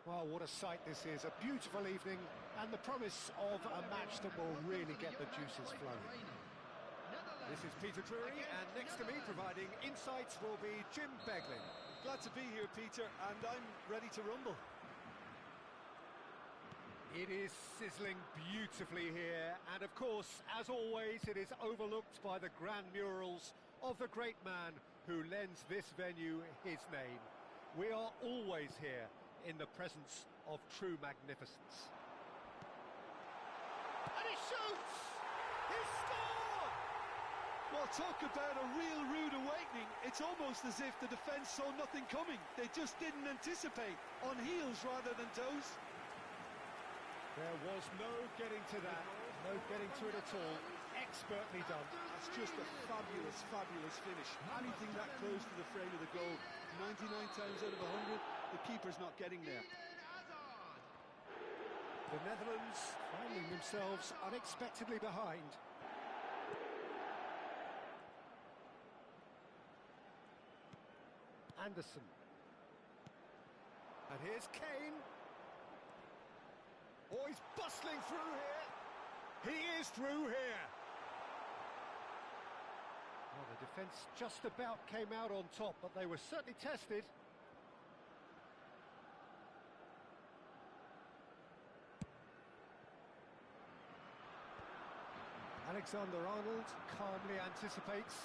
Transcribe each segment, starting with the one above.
Well, what a sight this is, a beautiful evening and the promise of a match that will really get the juices flowing. This is Peter Drury, and next to me providing insights will be Jim Beglin. Glad to be here, Peter, and I'm ready to rumble. It is sizzling beautifully here, and of course, as always, it is overlooked by the grand murals of the great man who lends this venue his name. We are always here in the presence of true magnificence. And he shoots! He scored! Well, talk about a real rude awakening. It's almost as if the defence saw nothing coming. They just didn't anticipate, on heels rather than toes. There was no getting to that, no getting to it at all. Expertly done. That's just a fabulous, fabulous finish. Anything that close to the frame of the goal, 99 times out of 100, the keeper's not getting there. The Netherlands finding themselves unexpectedly behind. Anderson. And here's Kane. Oh, he's bustling through here. He is through here. Well, the defence just about came out on top, but they were certainly tested. Alexander-Arnold calmly anticipates.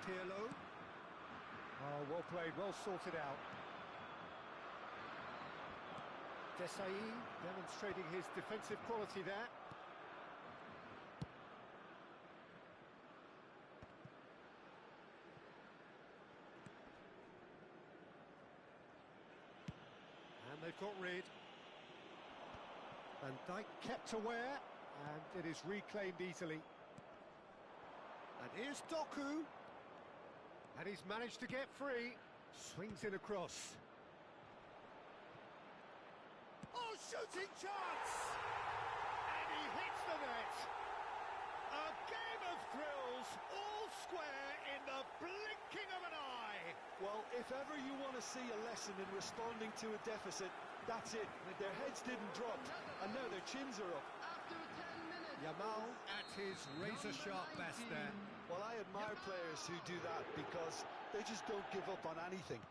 Pirlo. Oh, well played, well sorted out. Desailly demonstrating his defensive quality there. And they've got rid. Van Dijk kept aware, and it is reclaimed easily. And here's Doku. And he's managed to get free. Swings it across. Oh, shooting chance! And he hits the net! A game of thrills, all square in the blinking of an eye! Well, if ever you want to see a lesson in responding to a deficit, that's it. Their heads didn't drop, and now their chins are up. After 10 minutes. Yamal at his razor-sharp best there. Well, I admire players who do that because they just don't give up on anything.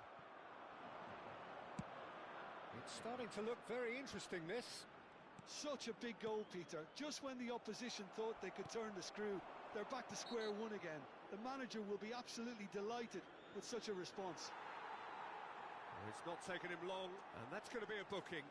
It's starting to look very interesting, this. Such a big goal, Peter. Just when the opposition thought they could turn the screw, they're back to square one again. The manager will be absolutely delighted with such a response. Well, it's not taken him long, and that's going to be a booking.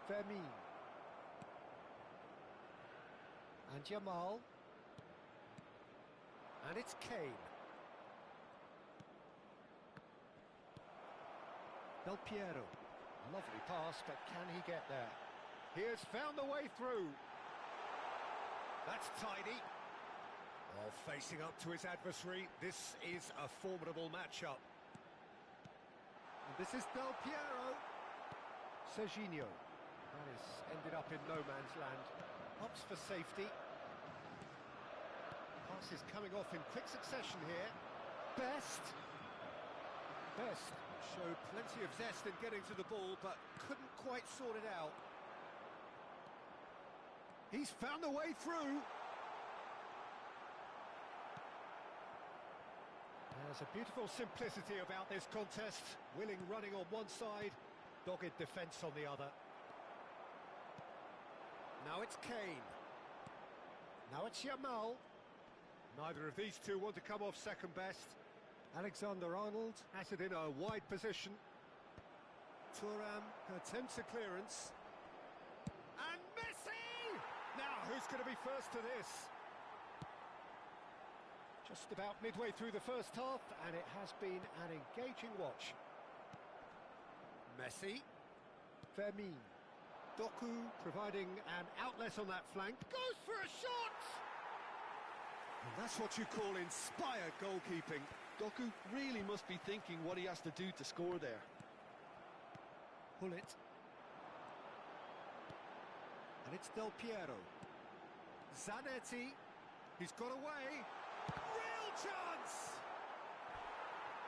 Vermin. And Yamal. And it's Kane. Del Piero. Lovely pass, but can he get there? He has found the way through. That's tidy. Oh, facing up to his adversary, this is a formidable matchup. And this is Del Piero. Serginho. That is ended up in no man's land. Opts for safety. Passes coming off in quick succession here. Best Showed plenty of zest in getting to the ball, but couldn't quite sort it out. He's found a way through. There's a beautiful simplicity about this contest. Willing running on one side, dogged defence on the other. Now it's Kane. Now it's Yamal. Neither of these two want to come off second best. Alexander-Arnold has it in a wide position. Thuram attempts a clearance. And Messi! Now, who's going to be first to this? Just about midway through the first half, and it has been an engaging watch. Messi. Vermin. Doku providing an outlet on that flank. Goes for a shot! And that's what you call inspired goalkeeping. Doku really must be thinking what he has to do to score there. Pull it. And it's Del Piero. Zanetti. He's got away. Real chance!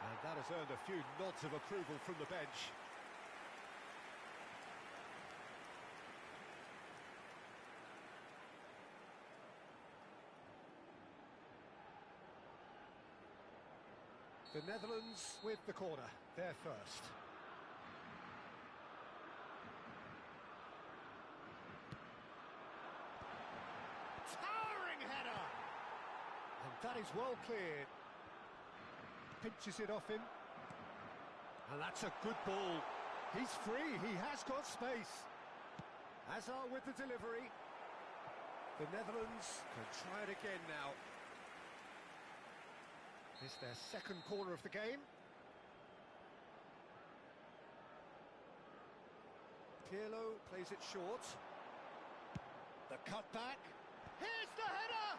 And that has earned a few nods of approval from the bench. The Netherlands with the corner, they're first. Towering header! And that is well cleared. Pinches it off him. And that's a good ball. He's free, he has got space. Hazard with the delivery. The Netherlands can try it again now. It's their second corner of the game. Pirlo plays it short. The cutback. Here's the header!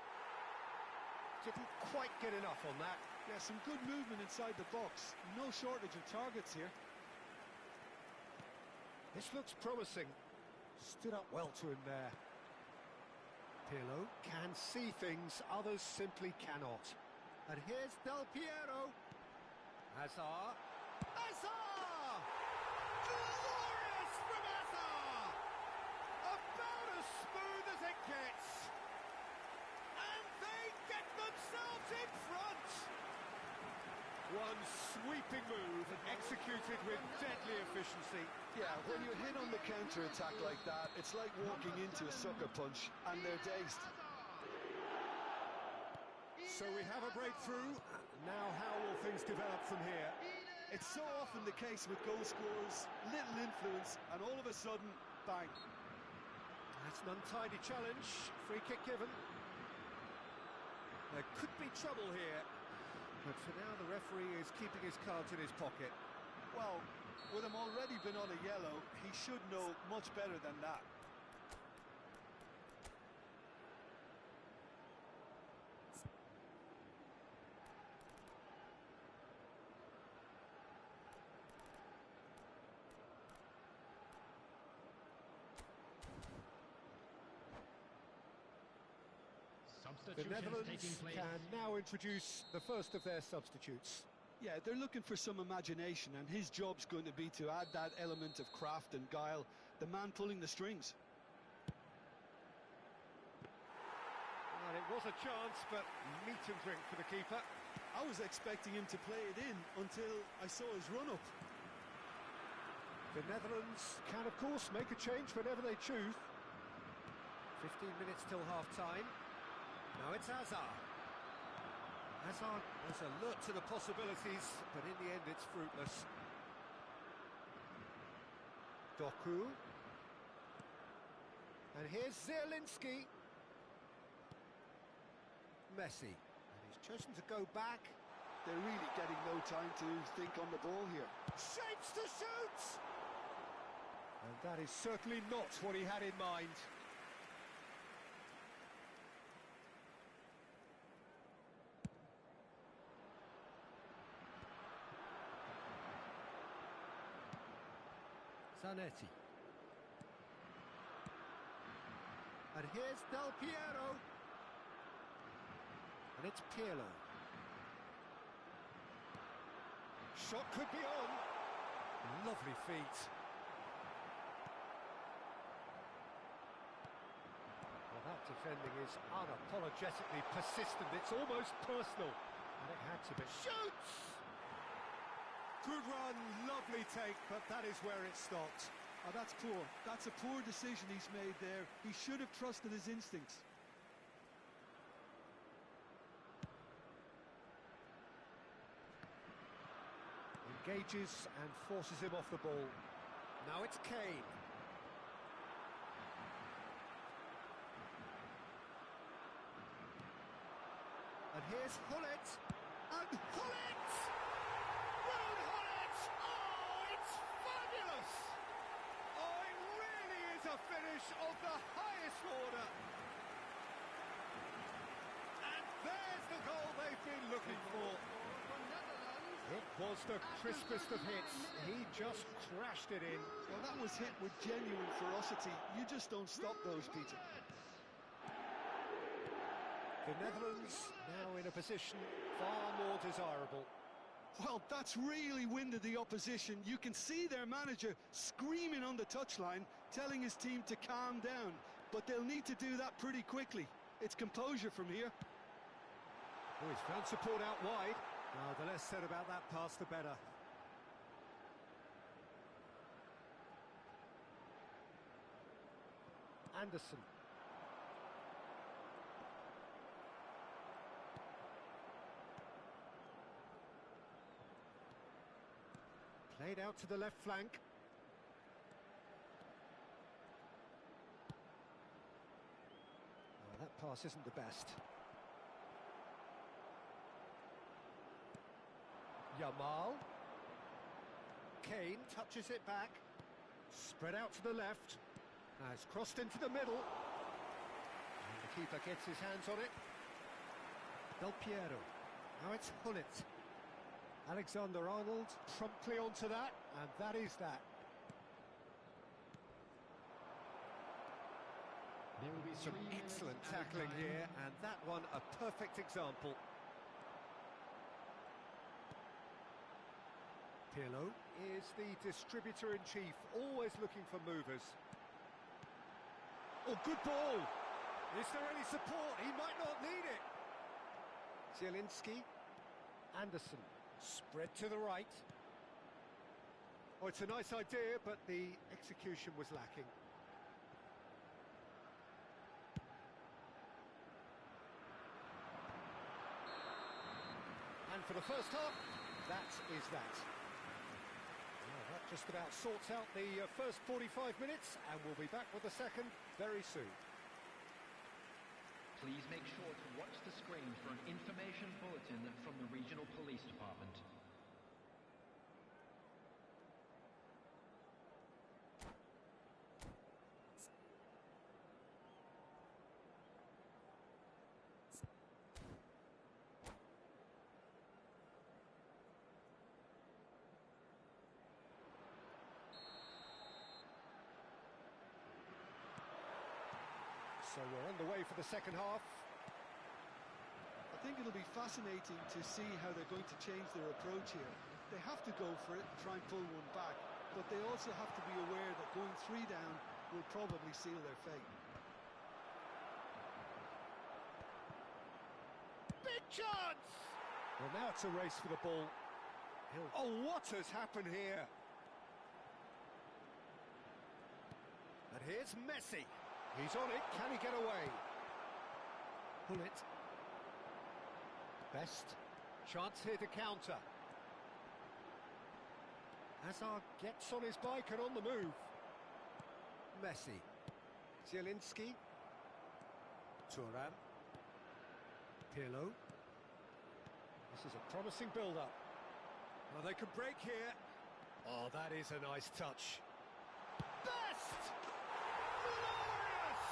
Didn't quite get enough on that. Yeah, some good movement inside the box. No shortage of targets here. This looks promising. Stood up well to him there. Pirlo can see things others simply cannot. And here's Del Piero. Hazard. Hazard! Glorious from Hazard! About as smooth as it gets. And they get themselves in front. One sweeping move executed with deadly efficiency. Yeah, when you hit on the counter-attack like that, it's like walking into a sucker punch, and they're dazed. So we have a breakthrough. Now how will things develop from here? It's so often the case with goal scorers, little influence, and all of a sudden, bang. That's an untidy challenge. Free kick given. There could be trouble here. But for now, the referee is keeping his cards in his pocket. Well, with him already been on a yellow, he should know much better than that. The Netherlands can now introduce the first of their substitutes. Yeah, they're looking for some imagination, and his job's going to be to add that element of craft and guile, the man pulling the strings. And it was a chance, but meat and drink for the keeper. I was expecting him to play it in until I saw his run-up. The Netherlands can, of course, make a change whenever they choose. 15 minutes till half-time. Now it's Hazard. Hazard was alert to the possibilities, but in the end it's fruitless. Doku. And here's Zielinski. Messi. And he's chosen to go back. They're really getting no time to think on the ball here. Shapes to shoot! And that is certainly not what he had in mind. Zanetti. And here's Del Piero. And it's Pirlo. Shot could be on. Lovely feet. Well, that defending is unapologetically persistent. It's almost personal. And it had to be. Shoots! Good run, lovely take, but that is where it stopped. Oh, that's poor. That's a poor decision he's made there. He should have trusted his instincts. Engages and forces him off the ball. Now it's Kane. And here's Hullet. And Hullet! Ruud Hullet! Oh, it's fabulous! Oh, it really is a finish of the highest order. And there's the goal they've been looking for. It was the crispest of hits. He just crashed it in. Well, that was hit with genuine ferocity. You just don't stop those, Peter. The Netherlands now in a position far more desirable. Well, that's really winded the opposition. You can see their manager screaming on the touchline, telling his team to calm down. But they'll need to do that pretty quickly. It's composure from here. Oh, he's found support out wide. The less said about that pass, the better. Anderson. Played out to the left flank. That pass isn't the best. Yamal. Kane touches it back. Spread out to the left. Now it's crossed into the middle. And the keeper gets his hands on it. Del Piero. Now it's Gullit. Alexander-Arnold promptly onto that, and that is that. There will be Some excellent tackling here, and that one a perfect example. Pirlo is the distributor-in-chief, always looking for movers. Oh, good ball! Is there any support? He might not need it. Zielinski. Anderson. Spread to the right. Oh, it's a nice idea, but the execution was lacking. And for the first half, that is that. Well, that just about sorts out the first 45 minutes, and we'll be back with the second very soon. Please make sure to watch the screen for an information bulletin from the Regional Police Department. So we're on the way for the second half. I think it'll be fascinating to see how they're going to change their approach here. They have to go for it and try and pull one back, but they also have to be aware that going 3 down will probably seal their fate. Big chance! Well, now it's a race for the ball. Oh, what has happened here? And here's Messi. He's on it. Can he get away? Gullit. Best. Chance here to counter. Hazard gets on his bike and on the move. Messi. Zielinski. Thuram. Pirlo. This is a promising build-up. Well, they could break here. Oh, that is a nice touch. Best! Glorious!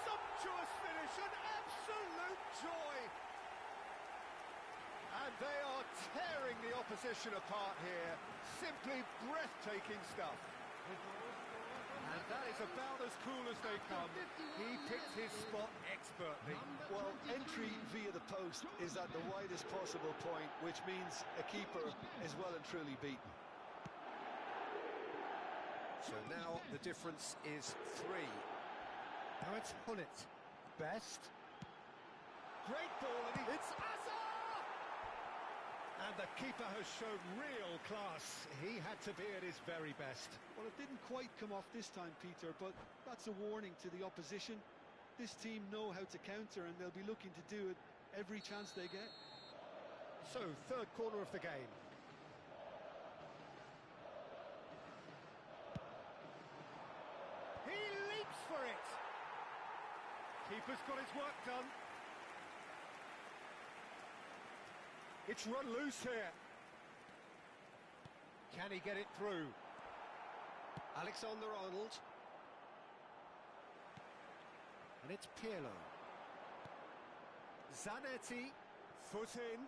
Sumptuous finish, an absolute joy! And they are tearing the opposition apart here. Simply breathtaking stuff. And that is about as cool as they come. He picked his spot expertly. Well, entry via the post is at the widest possible point, which means a keeper is well and truly beaten. So now the difference is 3. Now it's Gullit. Best. Great ball, and it's Hazard! And the keeper has shown real class. He had to be at his very best. Well, it didn't quite come off this time, Peter, but that's a warning to the opposition. This team know how to counter, and they'll be looking to do it every chance they get. So, third corner of the game. He leaps for it! Keeper's got his work done. It's run loose here. Can he get it through? Alexander-Arnold. And it's Pirlo. Zanetti, foot in.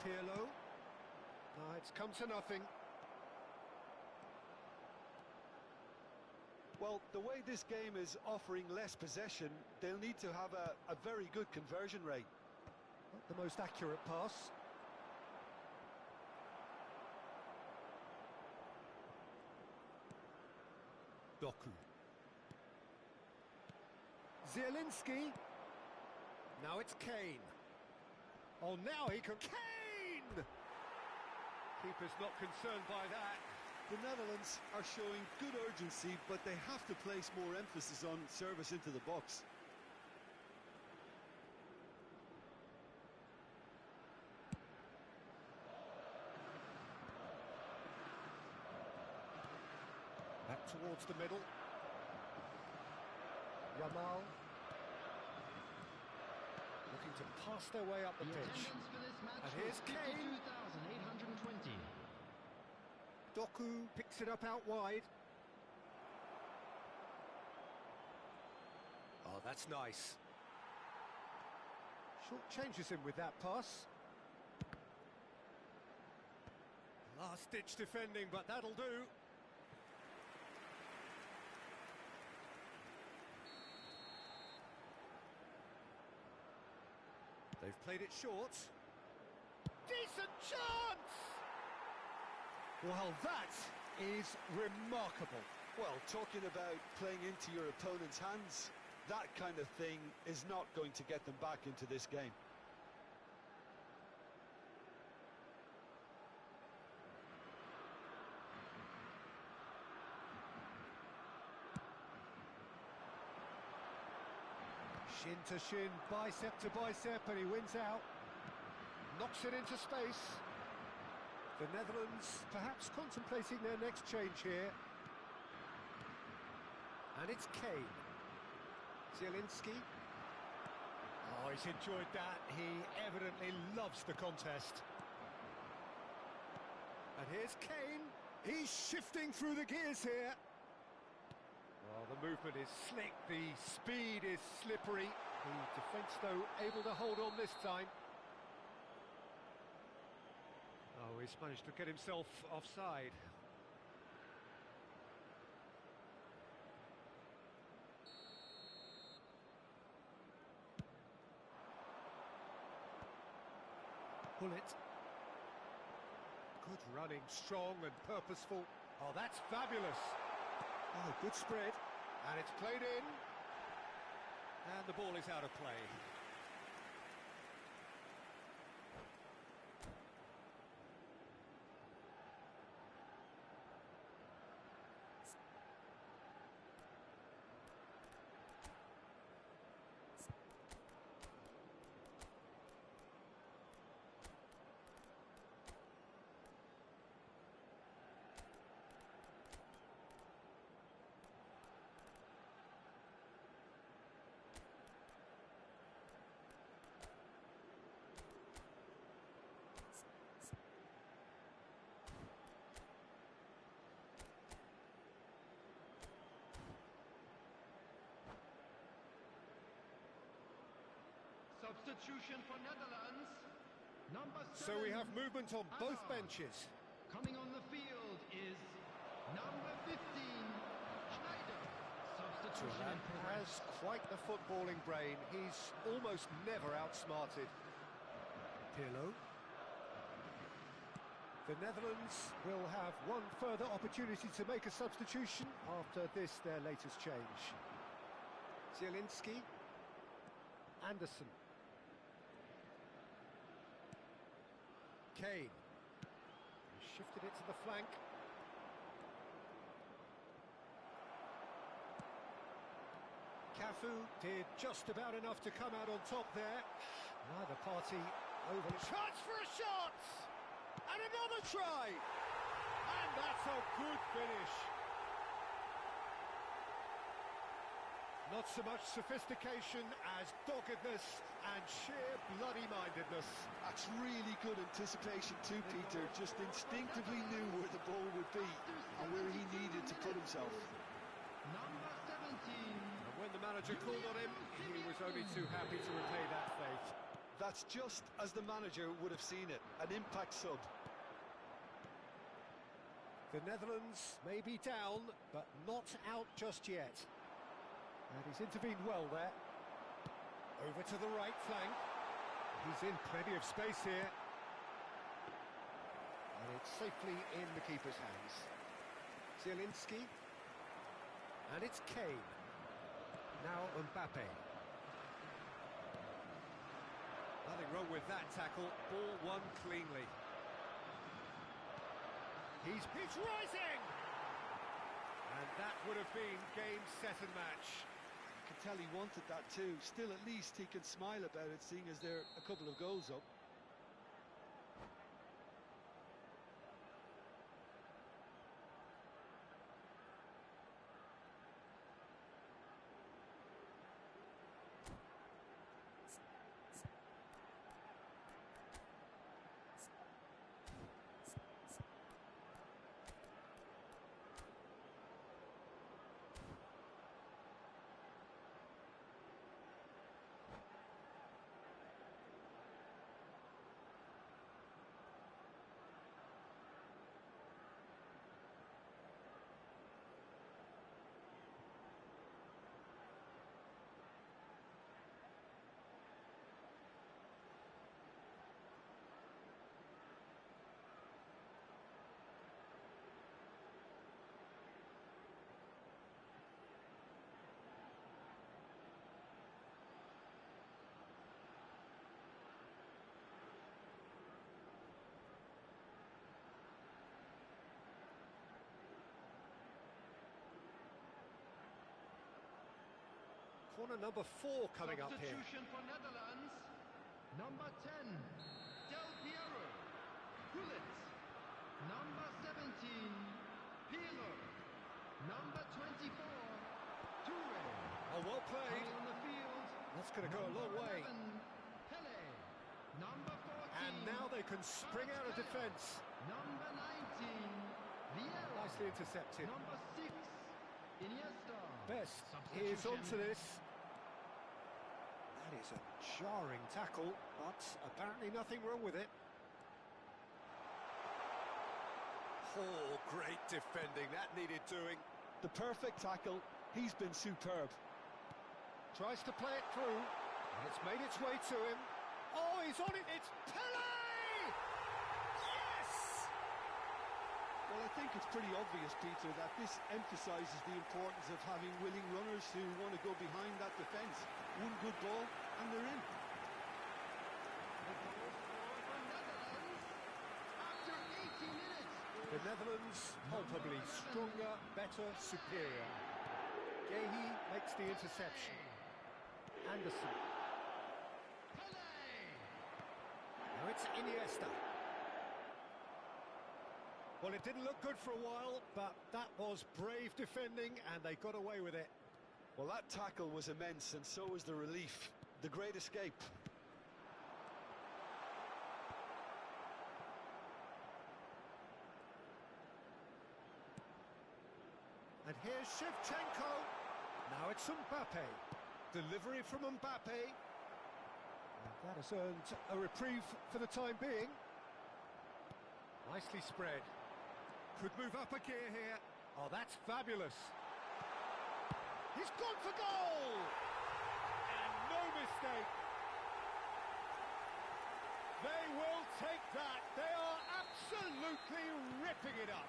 Pirlo. It's come to nothing. Well, the way this game is offering less possession, they'll need to have a very good conversion rate. Not the most accurate pass. Doku. Zielinski. Now it's Kane. Oh, now he can... Kane! Keeper's not concerned by that. The Netherlands are showing good urgency, but they have to place more emphasis on service into the box. Back towards the middle. Yamal. Looking to pass their way up the pitch. And here's Kane. 52,820. Doku picks it up out wide. Oh, that's nice. Short changes him with that pass. Last-ditch defending, but that'll do. They've played it short. Decent chance! Well, that is remarkable. Well, talking about playing into your opponent's hands, that kind of thing is not going to get them back into this game. Shin to shin, bicep to bicep, and he wins out. Knocks it into space. The Netherlands perhaps contemplating their next change here. And it's Kane. Zielinski. Oh, he's enjoyed that. He evidently loves the contest. And here's Kane. He's shifting through the gears here. Well, the movement is slick, the speed is slippery. The defence, though, able to hold on this time. Oh, he's managed to get himself offside. Bullet. Good running, strong and purposeful. Oh, that's fabulous. Oh, good spread. And it's played in. And the ball is out of play. Substitution for Netherlands. Number 7. So we have movement on both benches. Coming on the field is number 15, Schneider. Substitution in Thuram progress. has quite the footballing brain. He's almost never outsmarted. Pirlo. The Netherlands will have one further opportunity to make a substitution after this, their latest change. Zielinski. Anderson. Kane. He shifted it to the flank. Cafu did just about enough to come out on top there. Neither party over. Chance for a shot! And another try! And that's a good finish. Not so much sophistication as doggedness and sheer bloody-mindedness. That's really good anticipation too, Peter. Just instinctively knew where the ball would be and where he needed to put himself. Number 17. And when the manager called on him, he was only too happy to repay that faith. That's just as the manager would have seen it, an impact sub. The Netherlands may be down, but not out just yet. And he's intervened well there. Over to the right flank. He's in plenty of space here. And it's safely in the keeper's hands. Zielinski. And it's Kane. Now Mbappe. Nothing wrong with that tackle. Ball won cleanly. He's rising! And that would have been game, set and match. You can tell he wanted that too. Still, at least he can smile about it, seeing as they're a couple of goals up. Corner number 4 coming up here. Substitution for Netherlands. Number 10, Del Piero. Gullit. Number 17, Pirlo. Number 24, Toure. Oh, well played. Coming on the field. That's going to go a long way. 11, Pele. Number 14. And now they can spring out of defence. Number 19, Vieira. Nicely intercepted. Number 6, Iniesta. Best is onto this. That is a jarring tackle, but apparently nothing wrong with it. Oh, great defending. That needed doing. The perfect tackle. He's been superb. Tries to play it through, and it's made its way to him. Oh, he's on it. It's Pele! Yes! Well, I think it's pretty obvious, Peter, that this emphasises the importance of having willing runners who want to go behind that defence. One good ball, and they're in. The Netherlands, palpably stronger, better, superior. Gehi makes the interception. Anderson. Now it's Iniesta. Well, it didn't look good for a while, but that was brave defending, and they got away with it. Well, that tackle was immense, and so was the relief. The great escape. And here's Shevchenko. Now it's Mbappe. Delivery from Mbappe. And that has earned a reprieve for the time being. Nicely spread. Could move up a gear here. Oh, that's fabulous. He's gone for goal! And no mistake. They will take that. They are absolutely ripping it up.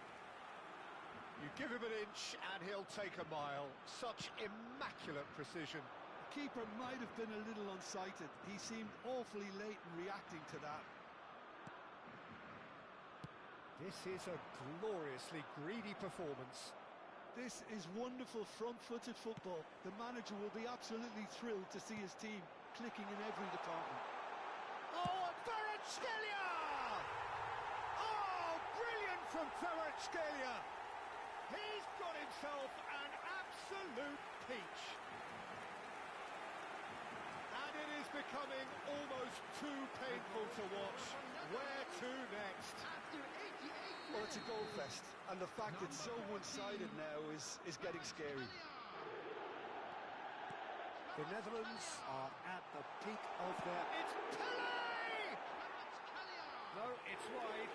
You give him an inch and he'll take a mile. Such immaculate precision. The keeper might have been a little unsighted. He seemed awfully late in reacting to that. This is a gloriously greedy performance. This is wonderful front-footed football. The manager will be absolutely thrilled to see his team clicking in every department. Oh, and Kvaratskhelia! Oh, brilliant from Kvaratskhelia! He's got himself an absolute peach. And it is becoming almost too painful to watch. Where to next? Well, it's a goal fest, and the fact it's so one-sided now is getting scary. The Netherlands are at the peak of their... It's Pele! No, it's wide.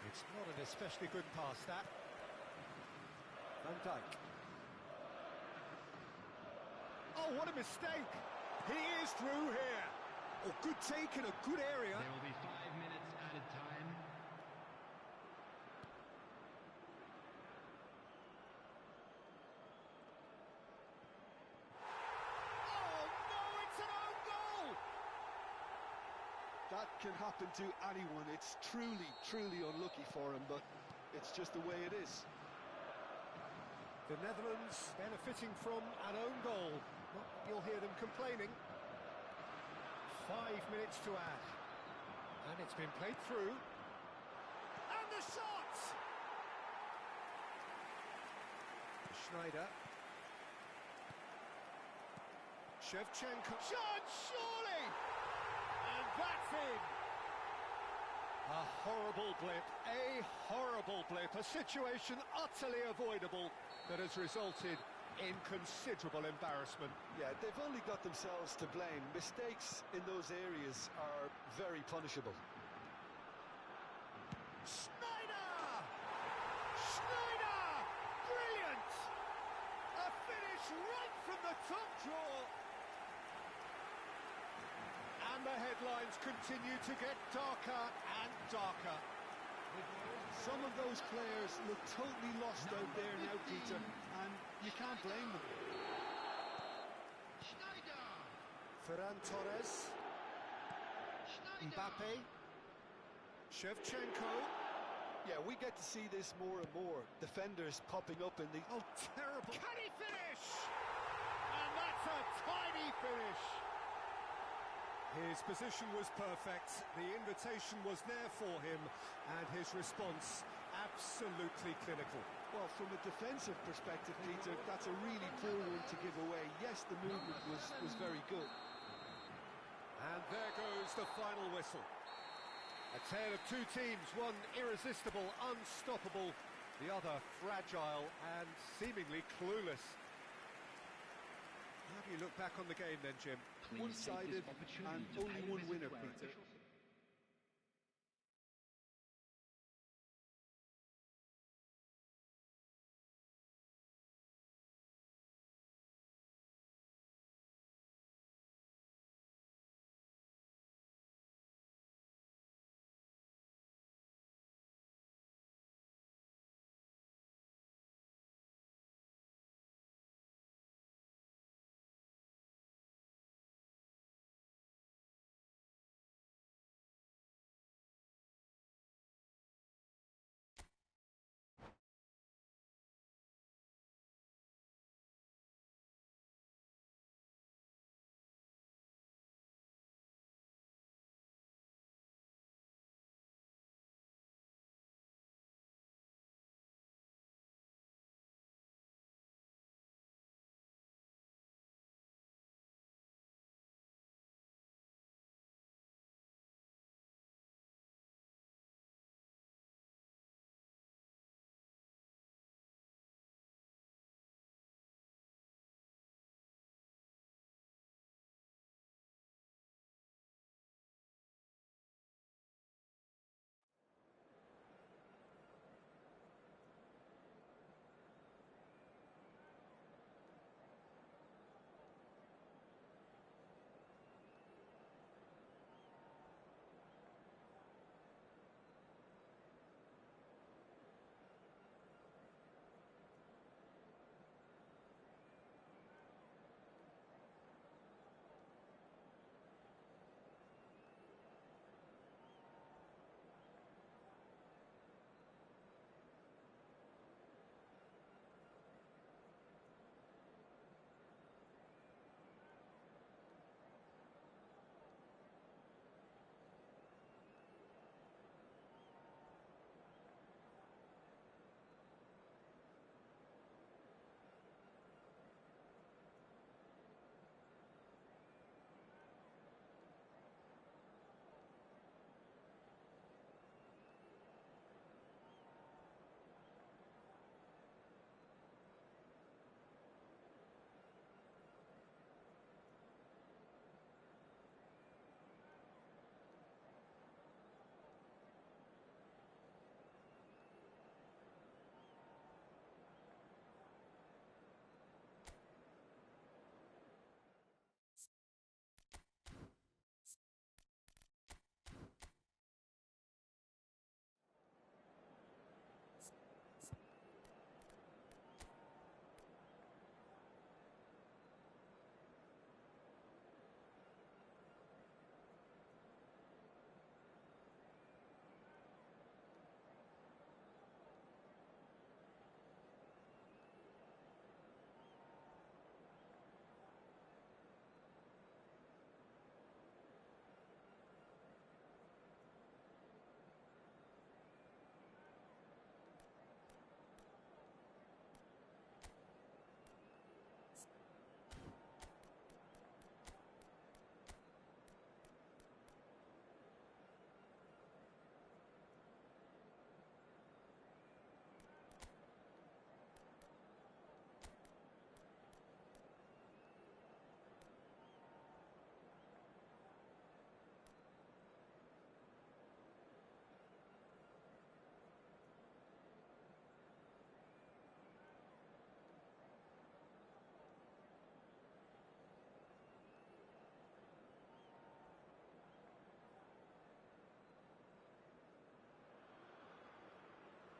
It's not an especially good pass, that. Van Dijk. Oh, what a mistake! He is through here. Oh, good take in a good area. There will be 5 minutes added time. Oh, no, it's an own goal! That can happen to anyone. It's truly, truly unlucky for him, but it's just the way it is. The Netherlands benefiting from an own goal. Not that you'll hear them complaining. 5 minutes to add. And it's been played through. And the shot! Schneider. Shevchenko. Shot, surely! And that's in! A horrible blip, a situation utterly avoidable that has resulted in considerable embarrassment. Yeah, they've only got themselves to blame. Mistakes in those areas are very punishable. Schneider! Schneider! Brilliant! A finish right from the top draw. And the headlines continue to get darker and darker. Some of those players look totally lost out there now, Peter, and you can't blame them. Schneider! Ferran Torres, Schneider! Mbappe, Shevchenko. Yeah, we get to see this more and more. Defenders popping up in the... Oh, terrible. Can he finish? And that's a tiny finish. His position was perfect, the invitation was there for him, and his response absolutely clinical. Well, from a defensive perspective, Peter, that's a really poor one to give away. Yes, the movement was very good. And there goes the final whistle. A tale of two teams, one irresistible, unstoppable, the other fragile and seemingly clueless. How do you look back on the game then, Jim? One-sided and only one winner, Peter.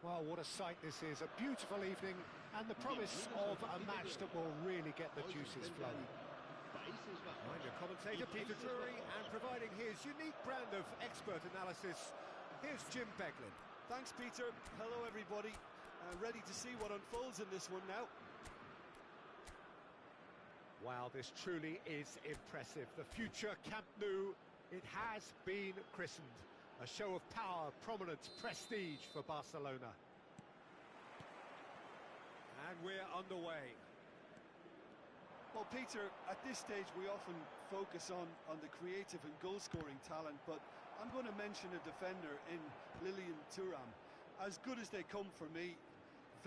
Well, what a sight this is. A beautiful evening and the promise of a match that will really get the juices flowing. I'm your commentator, Peter Drury, and providing his unique brand of expert analysis, here's Jim Beglin. Thanks, Peter. Hello, everybody. Ready to see what unfolds in this one now. Wow, this truly is impressive. The future Camp Nou, it has been christened. A show of power, prominence, prestige for Barcelona. And we're underway. Well, Peter, at this stage we often focus on the creative and goal-scoring talent, but I'm going to mention a defender in Lilian Thuram. As good as they come for me,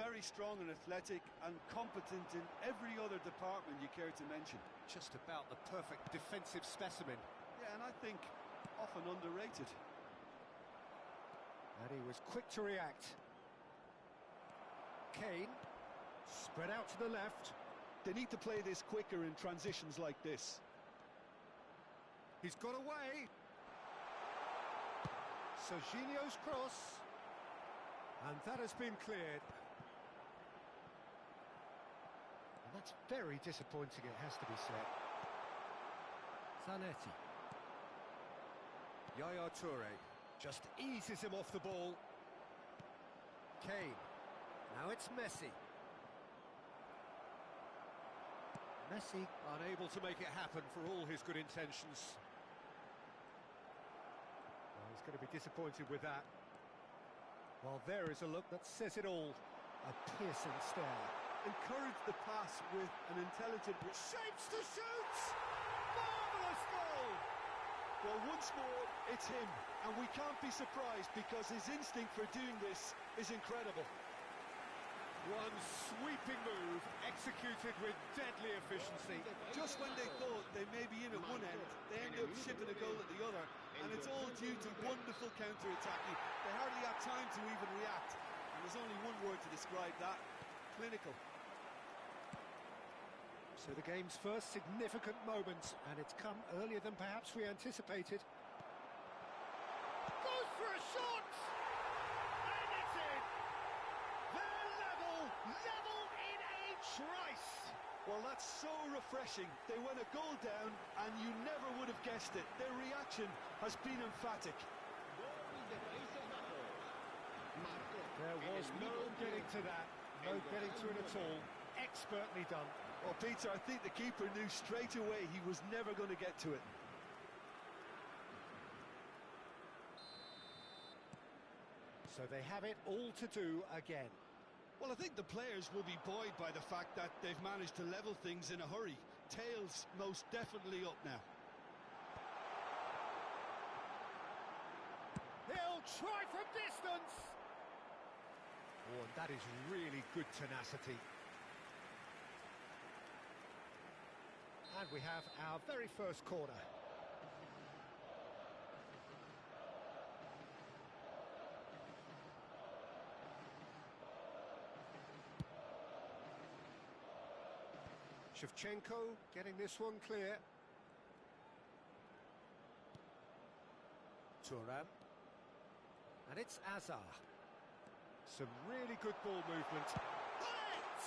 very strong and athletic and competent in every other department you care to mention. Just about the perfect defensive specimen. Yeah, and I think often underrated. And he was quick to react. Kane, spread out to the left. They need to play this quicker in transitions like this. He's got away. Serginho's cross. And that has been cleared. And that's very disappointing, it has to be said. Zanetti. Yaya Toure just eases him off the ball. Kane. Now it's Messi. Messi unable to make it happen for all his good intentions. Well, he's going to be disappointed with that. Well, there is a look that says it all. A piercing stare. Encourage the pass with an intelligent... Shapes to shoot! Marvellous goal! Well, once more, it's him. And we can't be surprised because his instinct for doing this is incredible. One sweeping move, executed with deadly efficiency. Just when they thought they may be in at one end, they end up shipping a goal at the other, and it's all due to wonderful counter-attacking. They hardly have time to even react, and there's only one word to describe that: clinical. So the game's first significant moment, and it's come earlier than perhaps we anticipated. Goes for a shot! And it's in! They're level in a trice! Well, that's so refreshing. They went a goal down, and you never would have guessed it. Their reaction has been emphatic. There was no getting to that, no getting to it at all. Expertly done. Well, Peter, I think the keeper knew straight away he was never going to get to it. So they have it all to do again. Well, I think the players will be buoyed by the fact that they've managed to level things in a hurry. Tails most definitely up now. He'll try from distance! Oh, and that is really good tenacity. And we have our very first corner. Shevchenko getting this one clear. Thuram. And it's Azar. Some really good ball movement. Hullet!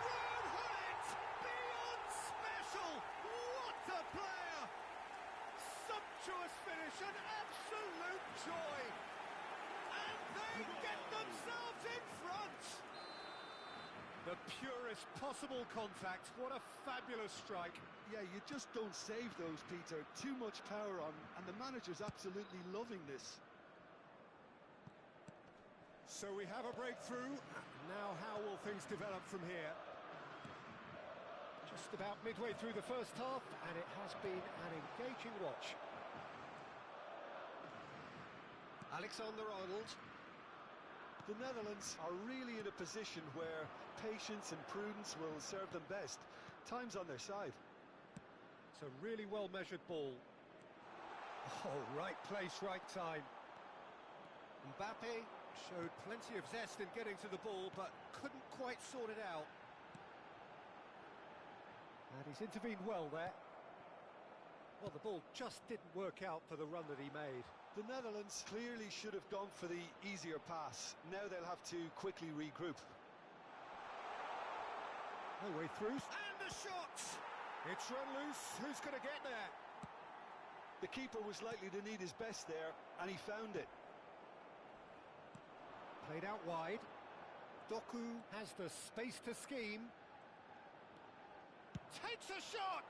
Ruud Hullet! Beyond special! What a player! Sumptuous finish, an absolute joy! And they get themselves in front! The purest possible contact. What a fabulous strike. Yeah, you just don't save those, Peter. Too much power on, and the manager's absolutely loving this. So we have a breakthrough. Now how will things develop from here? Just about midway through the first half, and it has been an engaging watch. Alexander-Arnold. The Netherlands are really in a position where patience and prudence will serve them best. Time's on their side. It's a really well-measured ball. Oh, right place, right time. Mbappe showed plenty of zest in getting to the ball, but couldn't quite sort it out. And he's intervened well there. Well, the ball just didn't work out for the run that he made. The Netherlands clearly should have gone for the easier pass. Now they'll have to quickly regroup. No way through. And the shot! It's run loose. Who's going to get there? The keeper was likely to need his best there, and he found it. Played out wide. Doku has the space to scheme. Takes a shot!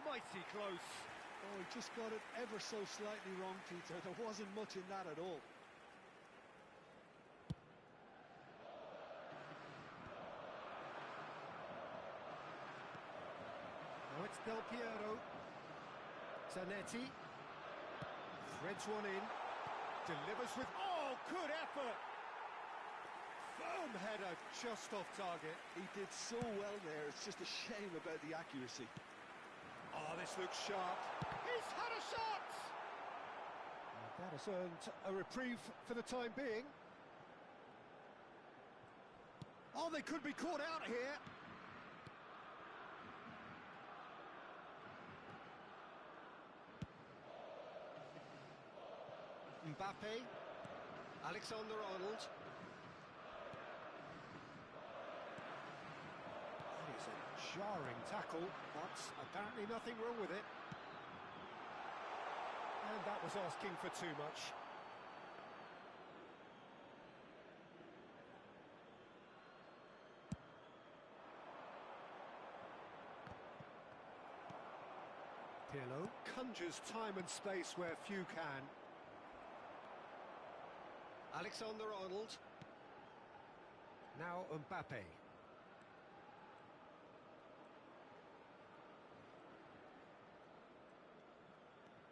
Mighty close. Oh, he just got it ever so slightly wrong, Peter. There wasn't much in that at all. Now it's Del Piero. Zanetti. Threads one in. Delivers with... Oh, good effort! Firm header just off target. He did so well there. It's just a shame about the accuracy. Oh, this looks sharp. He's had a shot! That has earned a reprieve for the time being. Oh, they could be caught out here. Mbappe. Alexander-Arnold. That is a jarring tackle, but apparently nothing wrong with it. And that was asking for too much. Pirlo conjures time and space where few can. Alexander-Arnold. Now Mbappe.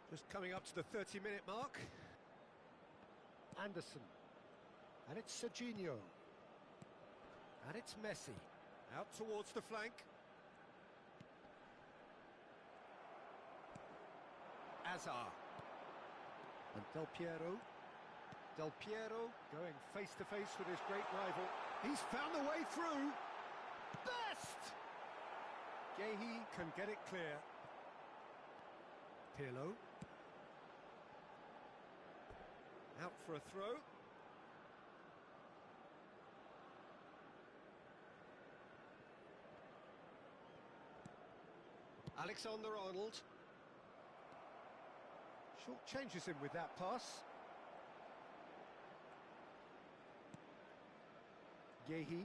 Just coming up to the 30-minute mark. Anderson. And it's Serginho. And it's Messi. Out towards the flank. Azar. And Del Piero. Del Piero going face-to-face with his great rival. He's found the way through. Best! Guehi can get it clear. Pirlo. Out for a throw. Alexander-Arnold. Short changes him with that pass. Guehi.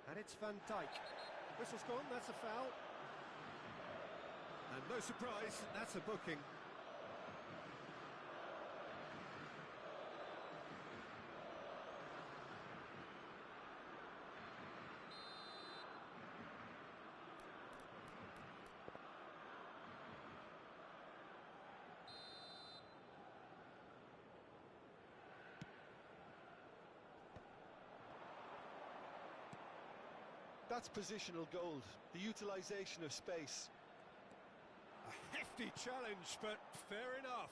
And it's Van Dijk. Whistle's gone, that's a foul. And no surprise, that's a booking. That's positional gold, the utilisation of space. A hefty challenge, but fair enough.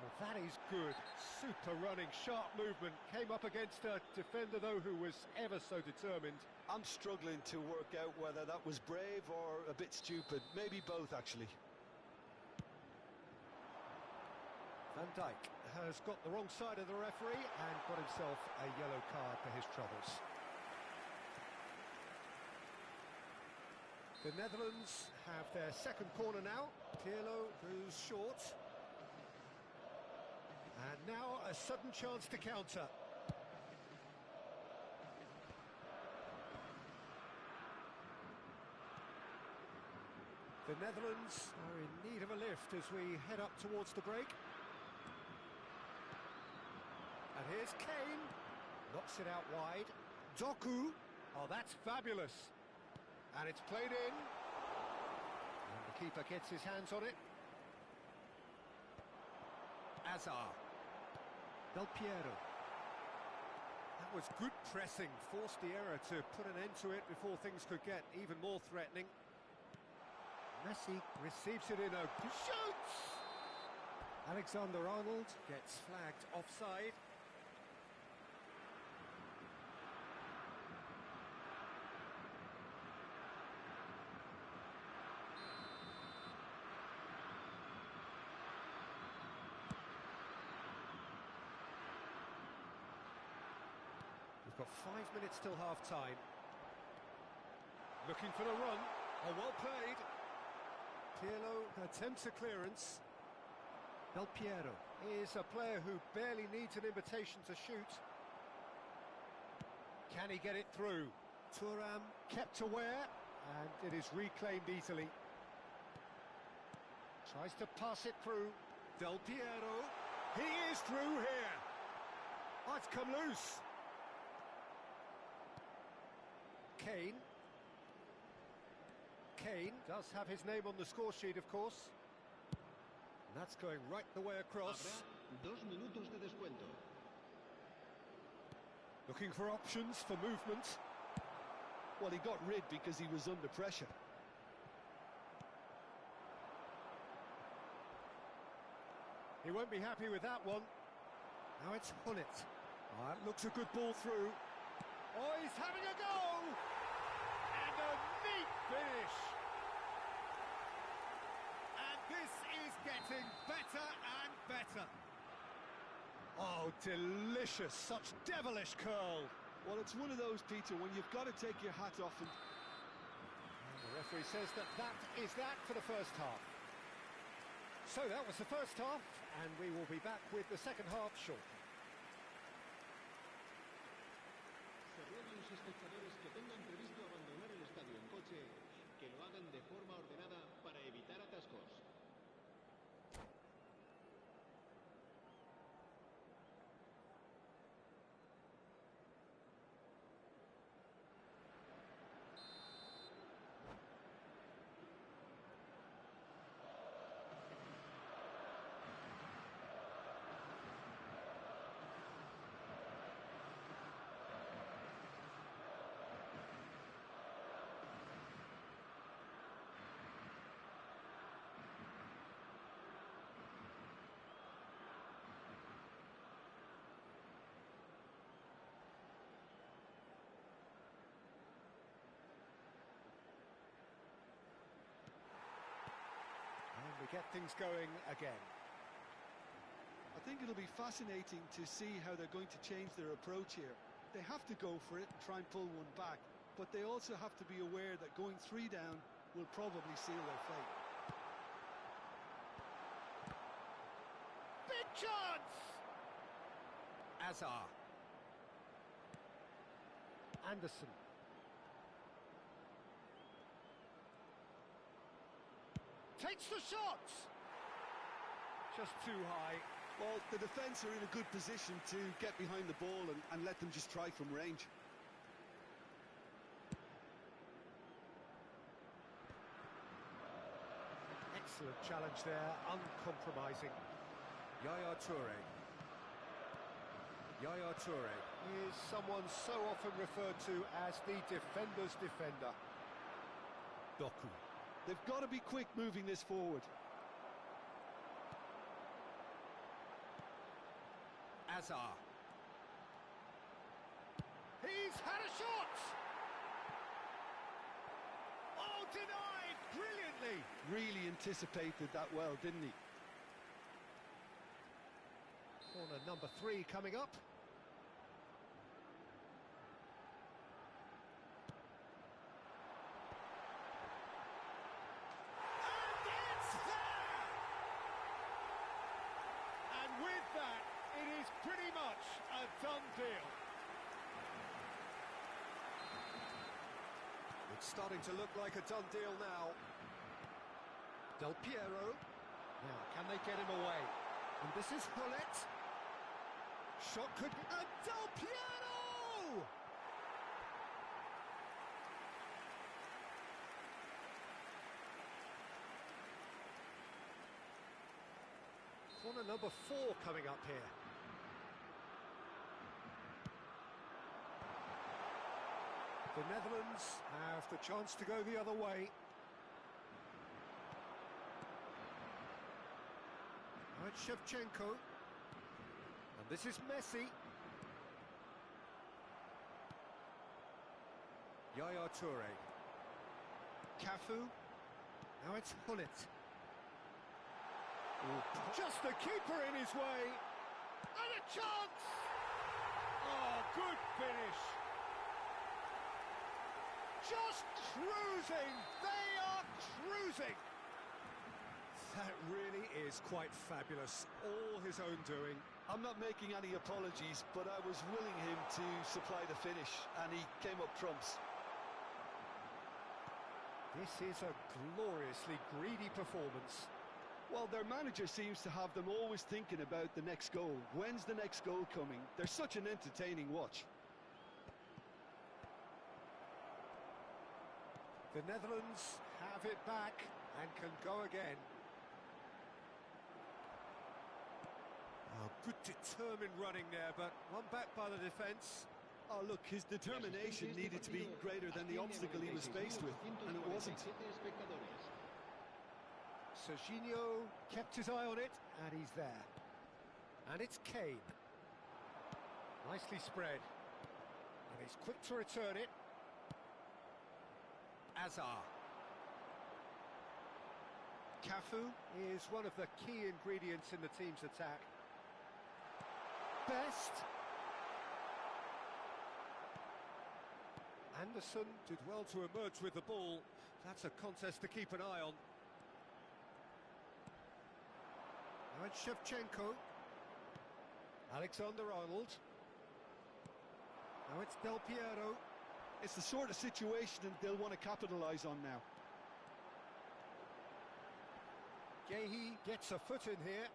Well, that is good. Super running, sharp movement. Came up against a defender, though, who was ever so determined. I'm struggling to work out whether that was brave or a bit stupid. Maybe both, actually. Van Dijk has got the wrong side of the referee and got himself a yellow card for his troubles. The Netherlands have their second corner now. Pirlo goes short. And now a sudden chance to counter. The Netherlands are in need of a lift as we head up towards the break. And here's Kane. Knocks it out wide. Doku. Oh, that's fabulous. And it's played in. And the keeper gets his hands on it. Azar. Del Piero. That was good pressing. Forced the error to put an end to it before things could get even more threatening. Messi receives it in a... Shoots! Alexander-Arnold gets flagged offside. got 5 minutes till half-time. Looking for the run. Oh, well played. Pirlo attempts a clearance. Del Piero is a player who barely needs an invitation to shoot. Can he get it through? Thuram kept aware, and it is reclaimed easily. Tries to pass it through. Del Piero. He is through here. Oh, it's come loose. Kane. Kane does have his name on the score sheet, of course. And that's going right the way across. Habrá 2 minutos de descuento. Looking for options for movement. Well, he got rid because he was under pressure. He won't be happy with that one. Now it's Hullet. Oh, that looks a good ball through. Oh, he's having a go! And a neat finish! And this is getting better and better. Oh, delicious. Such devilish curl. Well, it's one of those, Peter, when you've got to take your hat off and... The referee says that is that for the first half. So that was the first half, and we will be back with the second half shortly. Se ruega a los espectadores que tengan previsto abandonar el estadio en coche, que lo hagan de forma ordenada para evitar atascos. And we get things going again. I think it'll be fascinating to see how they're going to change their approach here. They have to go for it and try and pull one back, but they also have to be aware that going 3 down will probably seal their fate. Big chance! Azar. Anderson. Takes the shot! Just too high. Well, the defence are in a good position to get behind the ball and let them just try from range. Excellent challenge there, uncompromising. Yaya Toure. Yaya Toure is someone so often referred to as the defender's defender. Doku. They've got to be quick moving this forward. Azar. He's had a shot! Oh, denied brilliantly! Really anticipated that well, didn't he? Corner number 3 coming up. And it's there! And with that, it is pretty much a done deal. It's starting to look like a done deal now. Del Piero. Now, can they get him away? And this is Hullet. Shot could be... And Del Piero! Corner number 4 coming up here. The Netherlands have the chance to go the other way. Now it's Shevchenko. And this is Messi. Yaya Toure. Cafu. Now it's Hullet. Just the keeper in his way. And a chance! Oh, good finish. Just cruising. They are cruising. That really is quite fabulous. All his own doing. I'm not making any apologies, but I was willing him to supply the finish, and he came up trumps. This is a gloriously greedy performance. Well, their manager seems to have them always thinking about the next goal. When's the next goal coming? They're such an entertaining watch. The Netherlands have it back and can go again. Oh, good determined running there, but one back by the defence. Oh, look, his determination needed to be greater than the obstacle he was faced with, and it wasn't. Serginho kept his eye on it, and he's there. And it's Kane. Nicely spread. And he's quick to return it. Azar. Cafu is one of the key ingredients in the team's attack. Best. Anderson did well to emerge with the ball. That's a contest to keep an eye on. Now it's Shevchenko. Alexander-Arnold. Now it's Del Piero. It's the sort of situation that they'll want to capitalise on now. Guehi gets a foot in here.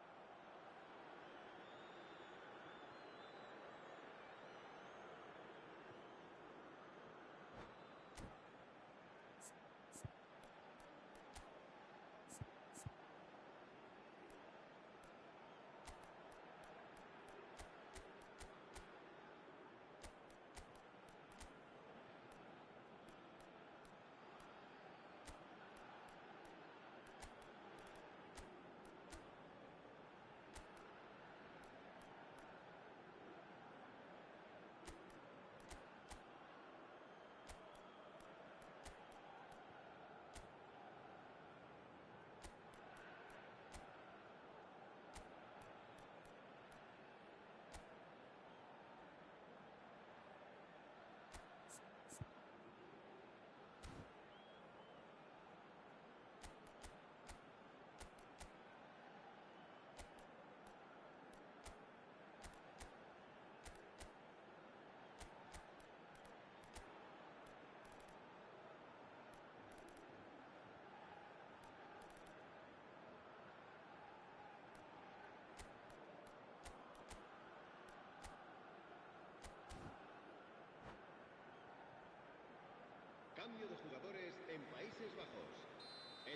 Cambio de jugadores en Países Bajos.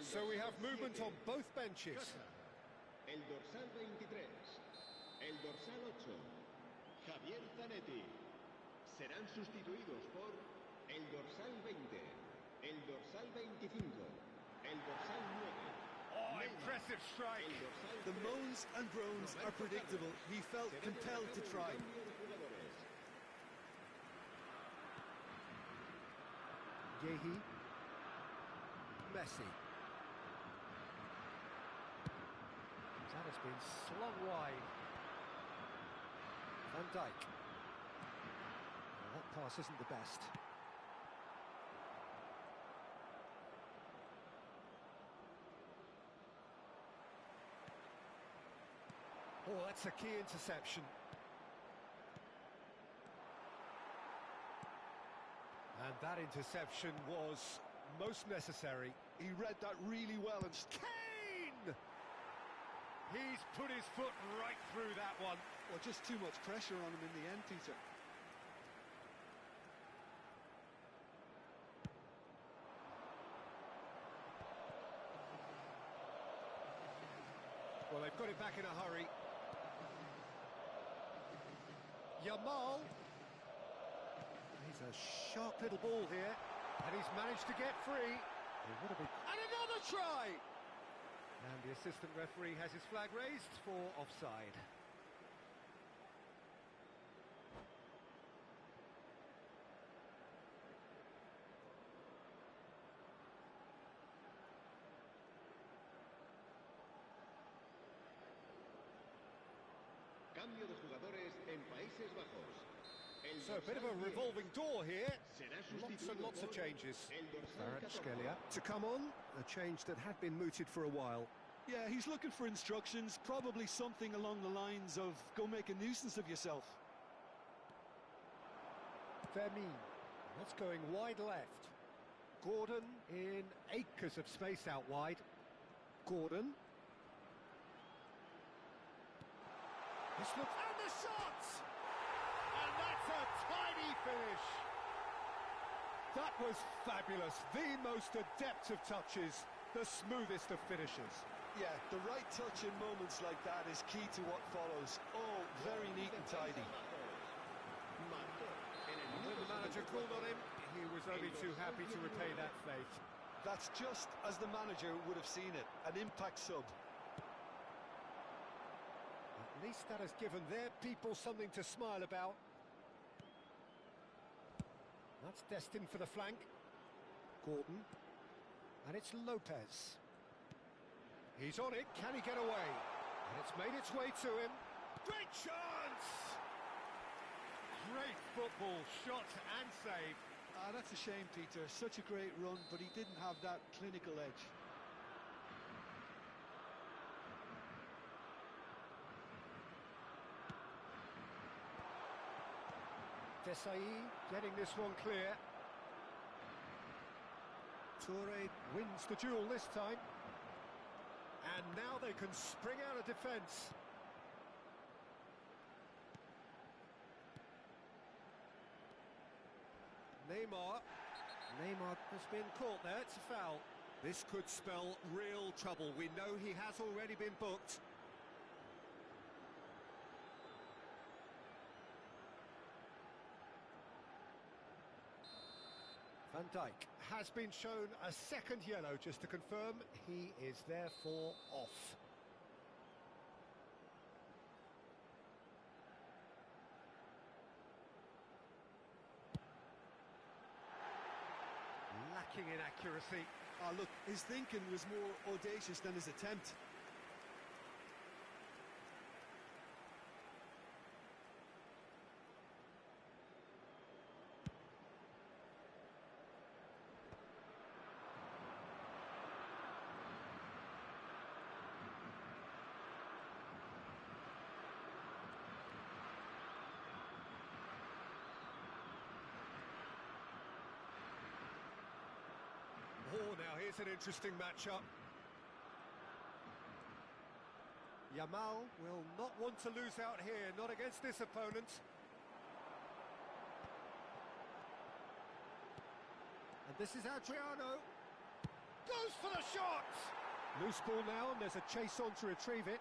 So we have movement on both benches. El dorsal 23. El dorsal 8. Javier Zanetti. Serán sustituidos por el dorsal 20. El dorsal 25. El dorsal 9. Oh, impressive strike. The moans and groans are predictable. He felt compelled to try. Guehi. Messi. That has been slung wide. Van Dijk. Well, that pass isn't the best. Oh, that's a key interception. And that interception was most necessary. He read that really well and... Kane! He's put his foot right through that one. Well, just too much pressure on him in the end, Peter. Well, they've got it back in a hurry. Yamal. He's a sharp little ball here, and he's managed to get free. And another try! And the assistant referee has his flag raised for offside. Cambio de jugadores en Países Bajos. So a bit of a revolving door here. Será Lots and sustituido lots of por changes. el dorsal 14. To come on, a change that had been mooted for a while. Yeah, he's looking for instructions, probably something along the lines of go make a nuisance of yourself. Vermin, that's going wide left. Gordon in acres of space out wide. Gordon. This looks... And the shot! And that's a tidy finish. That was fabulous. The most adept of touches, the smoothest of finishes. Yeah, the right touch in moments like that is key to what follows. Oh, very neat and tidy. Marcó en el When minuto the manager 74. call on him, he was only too happy to repay that faith. That's just as the manager would have seen it, an impact sub. At least that has given their people something to smile about. That's destined for the flank. Gordon. And it's Lopez. He's on it, can he get away? And it's made its way to him. Great chance! Great football, shot and save. Ah, that's a shame, Peter. Such a great run, but he didn't have that clinical edge. Desai getting this one clear. Toure wins the duel this time. And now they can spring out of defence. Neymar has been caught there, it's a foul. This could spell real trouble. We know he has already been booked. Van Dijk has been shown a second yellow, just to confirm he is therefore off. Lacking in accuracy. Ah, look, his thinking was more audacious than his attempt. Oh, now here's an interesting matchup. Yamal will not want to lose out here, not against this opponent. And this is Adriano. Goes for the shot! Loose ball now, and there's a chase on to retrieve it.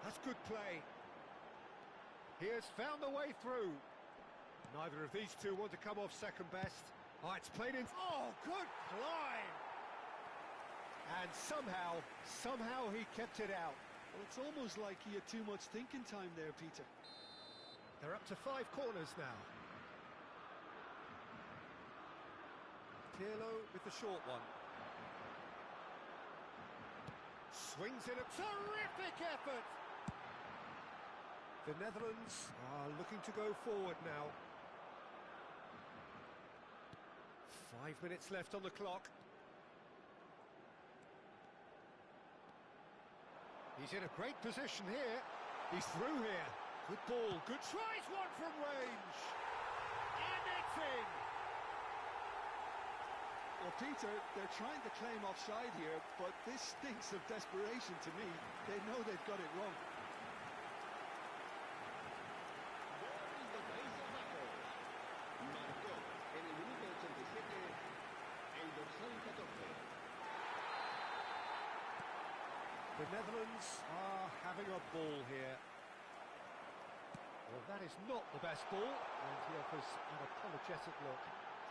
That's good play. He has found the way through. Neither of these two want to come off second best. Oh, it's played in. Oh, good climb! And somehow he kept it out. Well, it's almost like he had too much thinking time there, Peter. They're up to 5 corners now. Pirlo with the short one. Swings in a terrific effort. The Netherlands are looking to go forward now. 5 minutes left on the clock. He's in a great position here. He's through here. Good ball, good Tries one from range! And it's in! Well, Peter, they're trying to claim offside here, but this stinks of desperation to me. They know they've got it wrong. Gol de Países Bajos. Marcó en el minuto 87 el dorsal 14. The Netherlands are having a ball here. Well, that is not the best ball, and he offers an apologetic look.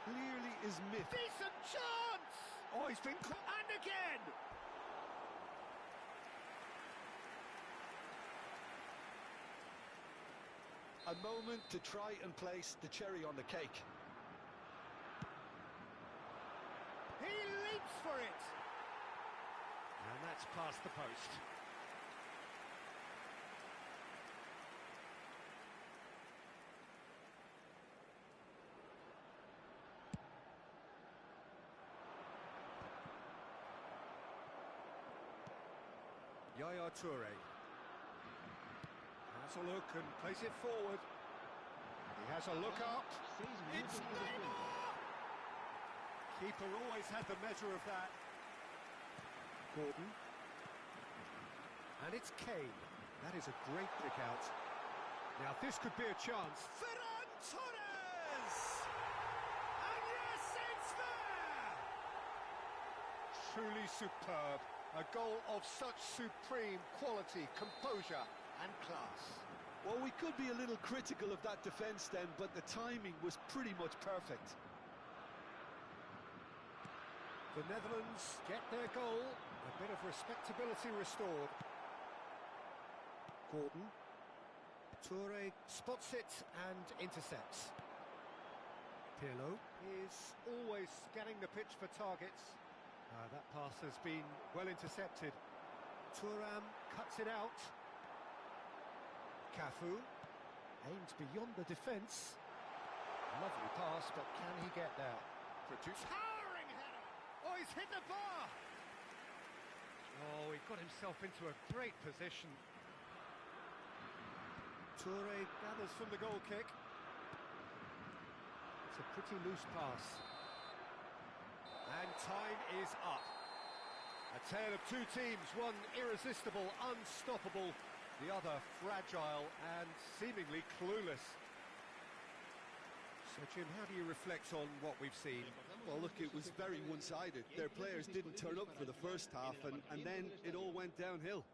Clearly is myth. Decent chance! Oh, he's been caught. And again! A moment to try and place the cherry on the cake. He leaps for it! that's past the post. Yaya Toure has a look and plays it forward. He has a look up. 6 It's minutos de descuento. Neymar! Keeper always had the measure of that. Gordon. And it's Kane. That is a great kick out. Now this could be a chance. Ferran Torres! And yes, it's there! Truly superb. A goal of such supreme quality, composure and class. Well, we could be a little critical of that defence then, but the timing was pretty much perfect. The Netherlands get their goal. A bit of respectability restored. Gordon. Toure spots it and intercepts. Pirlo is always scanning the pitch for targets. That pass has been well intercepted. Thuram cuts it out. Cafu aims beyond the defence. Lovely pass, but can he get there? Towering header! Oh, he's hit the bar! Oh, he got himself into a great position. Toure gathers from the goal kick. It's a pretty loose pass. And time is up. A tale of two teams, one irresistible, unstoppable, the other fragile and seemingly clueless. So, Jim, how do you reflect on what we've seen? Well, look, it was very one-sided. Their players didn't turn up for the first half, and then it all went downhill.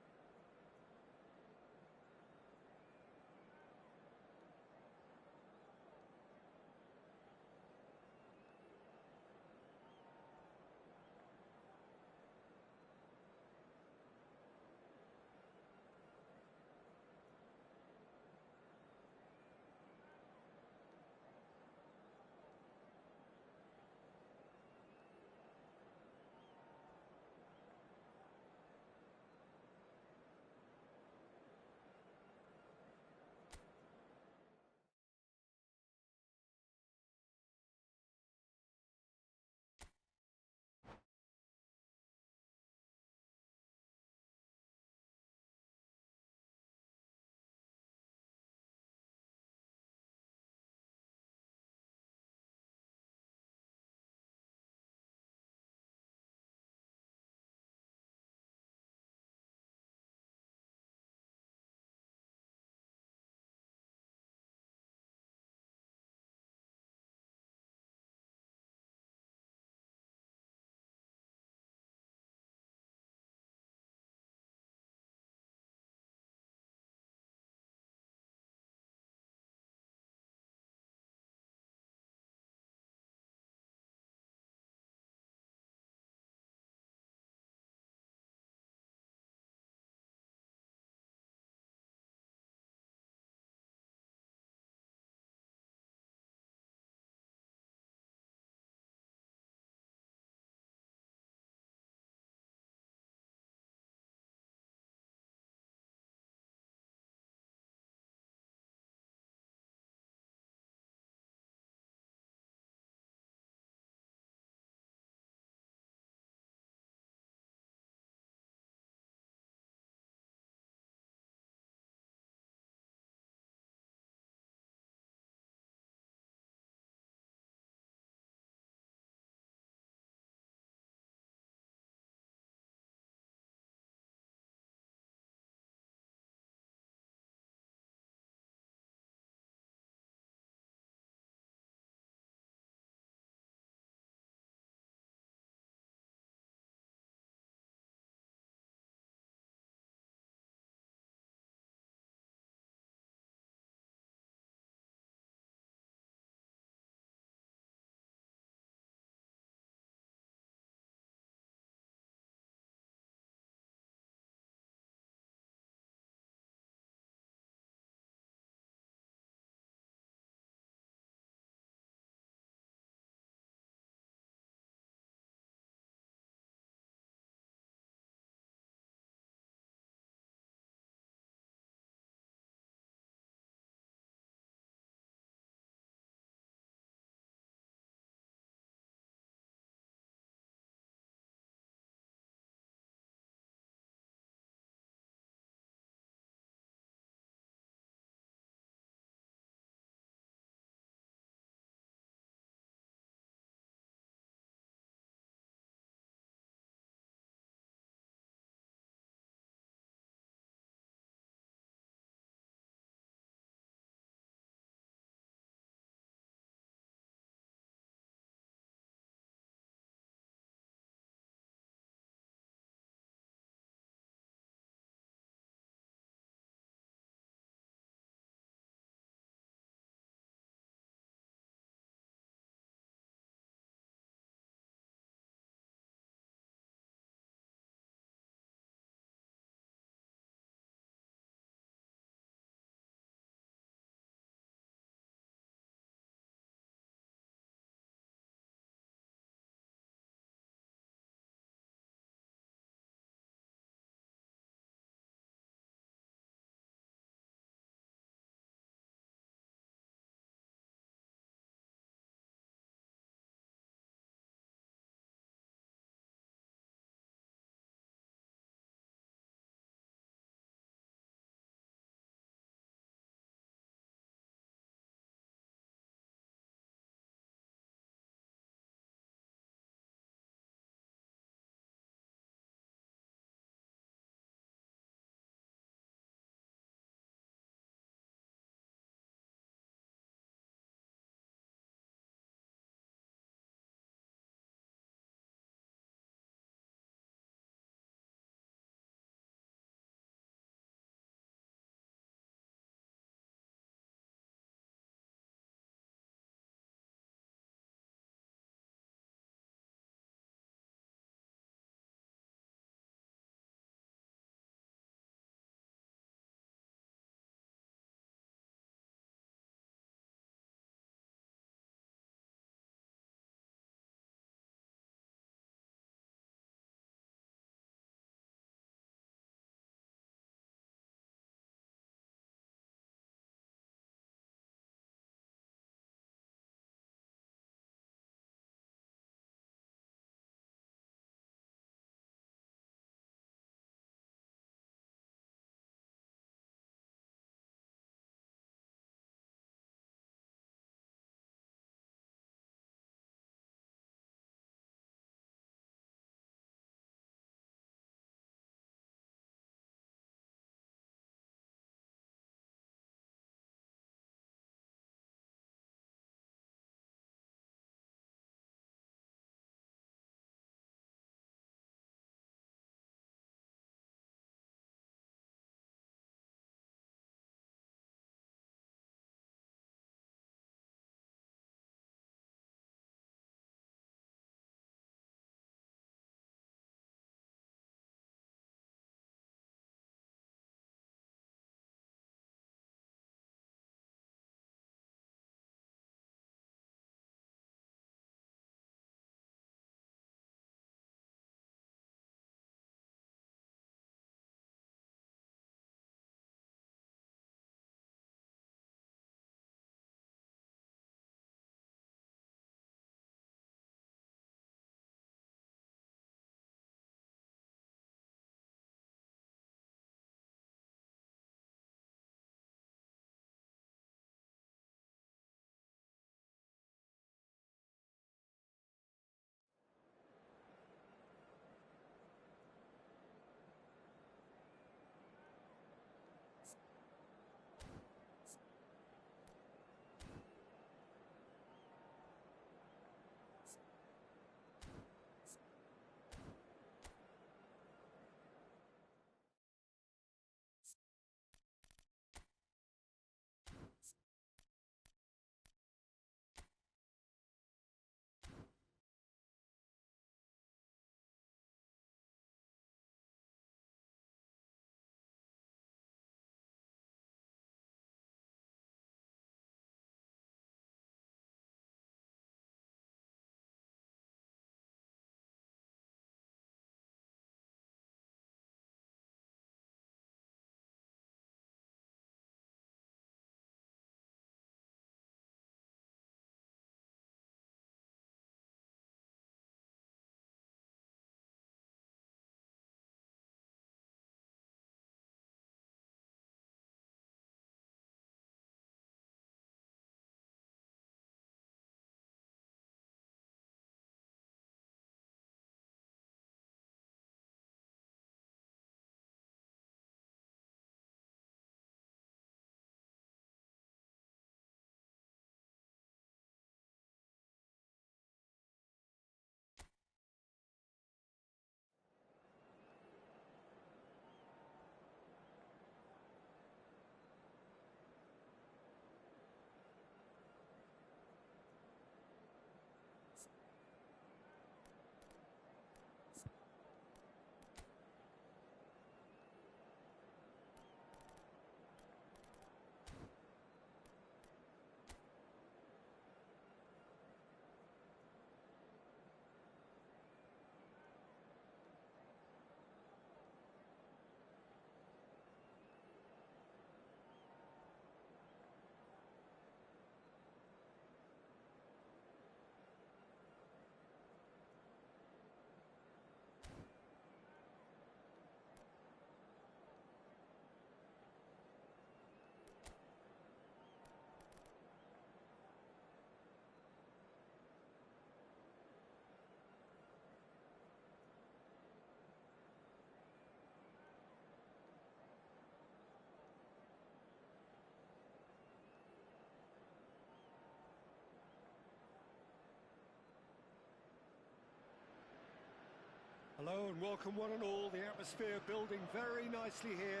Hello and welcome one and all. The atmosphere building very nicely here.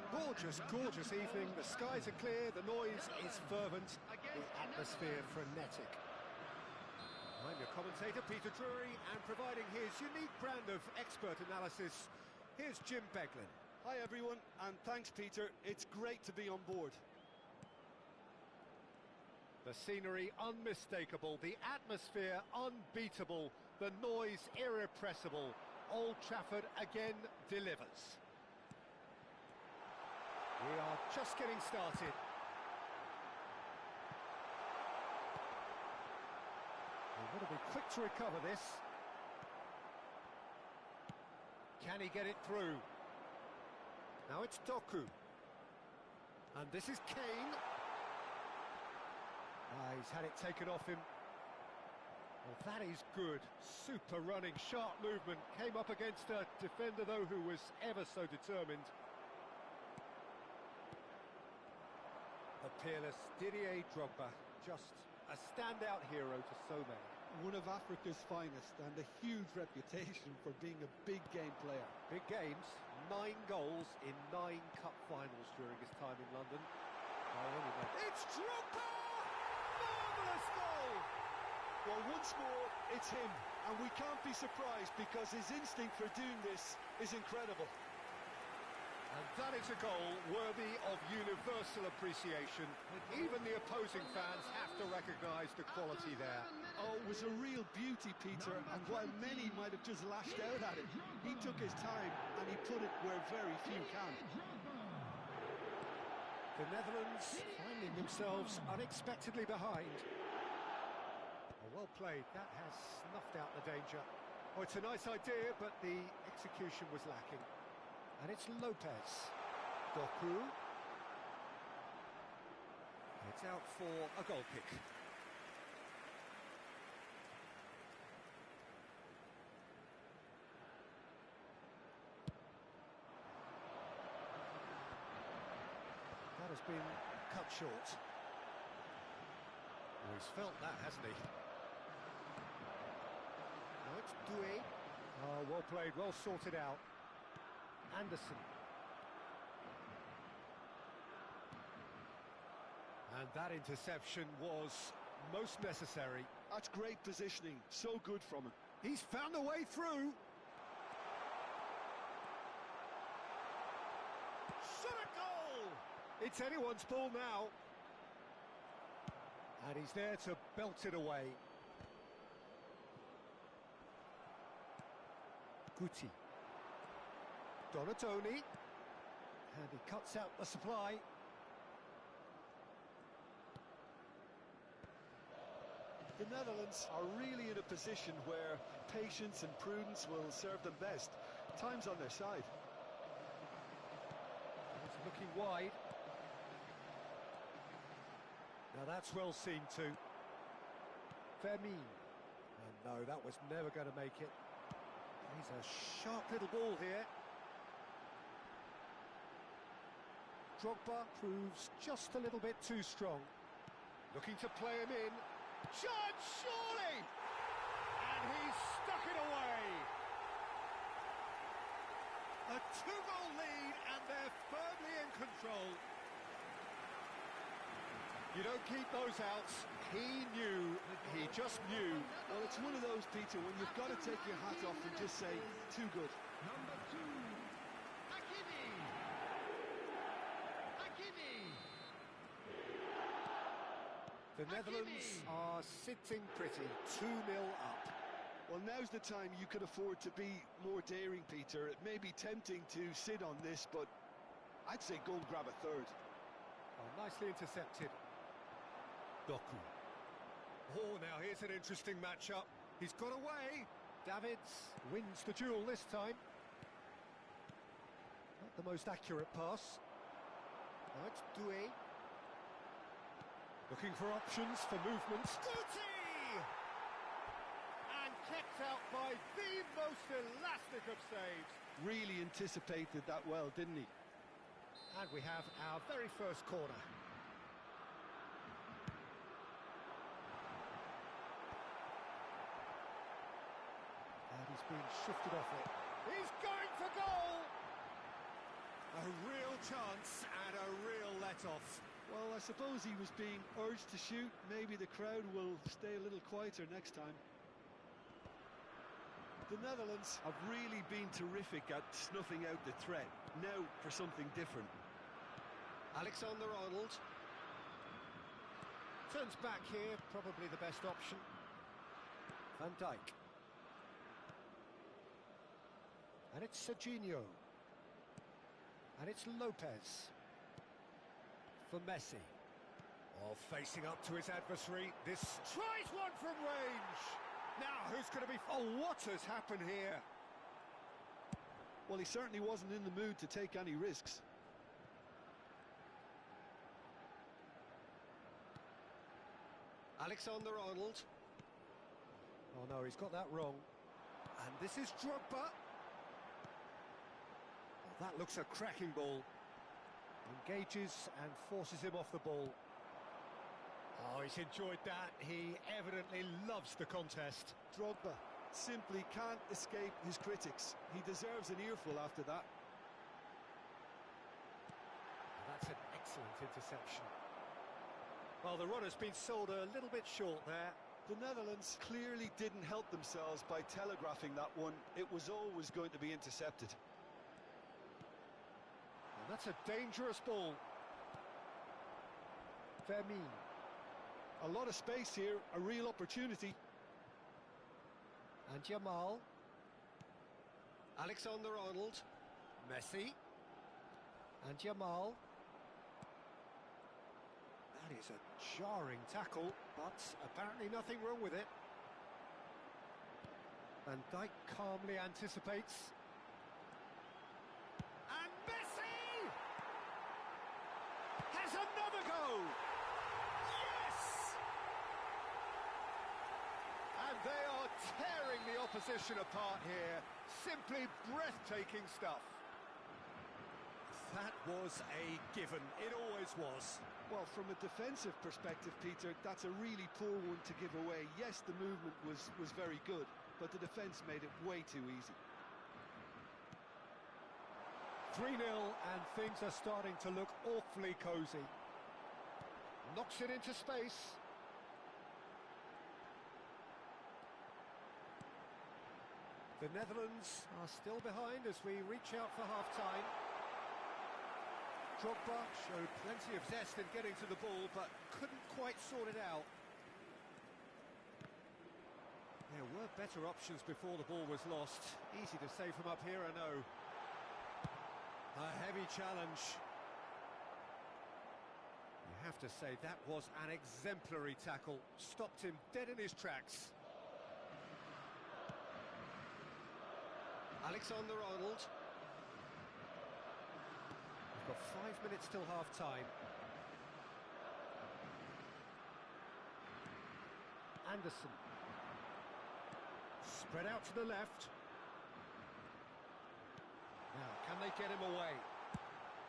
Gorgeous, gorgeous evening. The skies are clear, the noise is fervent, the atmosphere frenetic. I'm your commentator, Peter Drury, and providing his unique brand of expert analysis, here's Jim Beglin. Hi everyone, and thanks Peter. It's great to be on board. The scenery unmistakable, the atmosphere unbeatable, the noise irrepressible. Old Trafford again delivers. We are just getting started. We've got to be quick to recover this. Can he get it through? Now it's Doku. And this is Kane. He's had it taken off him. Well, that is good. Super running, sharp movement. Came up against a defender, though, who was ever so determined. The peerless Didier Drogba, just a standout hero to so many. One of Africa's finest and a huge reputation for being a big game player. Big games, 9 goals in 9 cup finals during his time in London. It's Drogba! Marvellous goal! Well, once more, it's him, and we can't be surprised because his instinct for doing this is incredible. And that is a goal worthy of universal appreciation. Even the opposing fans have to recognise the quality there. Oh, it was a real beauty, Peter, and while many might have just lashed out at it, he took his time and he put it where very few can. The Netherlands finding themselves unexpectedly behind. Well played, that has snuffed out the danger. Oh, it's a nice idea, but the execution was lacking. And it's Lopez. Doku. It's out for a goal kick. That has been cut short. Oh, he's felt that, hasn't he? Now it's Doué. Oh, well played, well sorted out. Anderson. And that interception was most necessary. That's great positioning, so good from him. He's found a way through. Shot a goal! It's anyone's ball now. And he's there to belt it away. Guti. Donatoni. And he cuts out the supply. The Netherlands are really in a position where patience and prudence will serve them best. Time's on their side. It's looking wide. Now that's well seen too. Fermin. And no, that was never going to make it. He's a sharp little ball here. Drogba proves just a little bit too strong. Looking to play him in. Chance, surely! And he's stuck it away. A 2-goal lead, and they're firmly in control. You don't keep those outs. He knew, he just knew. Well, it's one of those, Peter, when you've got to take your hat off and just say, too good. Number 2, Hakimi. Hakimi. The Netherlands are sitting pretty, 2-0 up. Well, now's the time you could afford to be more daring, Peter. It may be tempting to sit on this, but I'd say go and grab a third. Oh, nicely intercepted. Doku. Oh, now here's an interesting matchup. He's got away. Davids wins the duel this time. Not the most accurate pass. Now it's Doué. Looking for options for movement. Guti! And kept out by the most elastic of saves. Really anticipated that well, didn't he? And we have our very first corner. And He's been shifted off it. He's going for goal! A real chance and a real let-off. Well, I suppose he was being urged to shoot. Maybe the crowd will stay a little quieter next time. The Netherlands have really been terrific at snuffing out the threat. Now for something different. Alexander-Arnold. Turns back here, probably the best option. Van Dijk. And it's Serginho. And it's Lopez. For Messi. Oh, facing up to his adversary. This tries one from range. Now, who's going to be... Oh, what has happened here? Well, he certainly wasn't in the mood to take any risks. Alexander-Arnold. Oh no, he's got that wrong. And this is Drogba. Oh, that looks a cracking ball. Engages and forces him off the ball. Oh, he's enjoyed that. He evidently loves the contest. Drogba simply can't escape his critics. He deserves an earful after that. That's an excellent interception. Well, the runner's been sold a little bit short there. The Netherlands clearly didn't help themselves by telegraphing that one. It was always going to be intercepted. And that's a dangerous ball. Vermeer. A lot of space here, a real opportunity. And Jamal. Alexander-Arnold. Messi. And Jamal. That is a jarring tackle, but apparently nothing wrong with it. Van Dijk calmly anticipates. And Messi has another go. Yes! And they are tearing the opposition apart here. Simply breathtaking stuff. That was a given. It always was. Well, from a defensive perspective, Peter, that's a really poor one to give away. Yes, the movement was very good, but the defence made it way too easy. 3-0, and things are starting to look awfully cosy. Knocks it into space. The Netherlands are still behind as we reach out for half-time. Drogba showed plenty of zest in getting to the ball, but couldn't quite sort it out. There were better options before the ball was lost. Easy to save from up here, I know. A heavy challenge. You have to say that was an exemplary tackle. Stopped him dead in his tracks. Alexander-Arnold. We've got 5 minutes till half-time. Anderson. Spread out to the left. Now, can they get him away?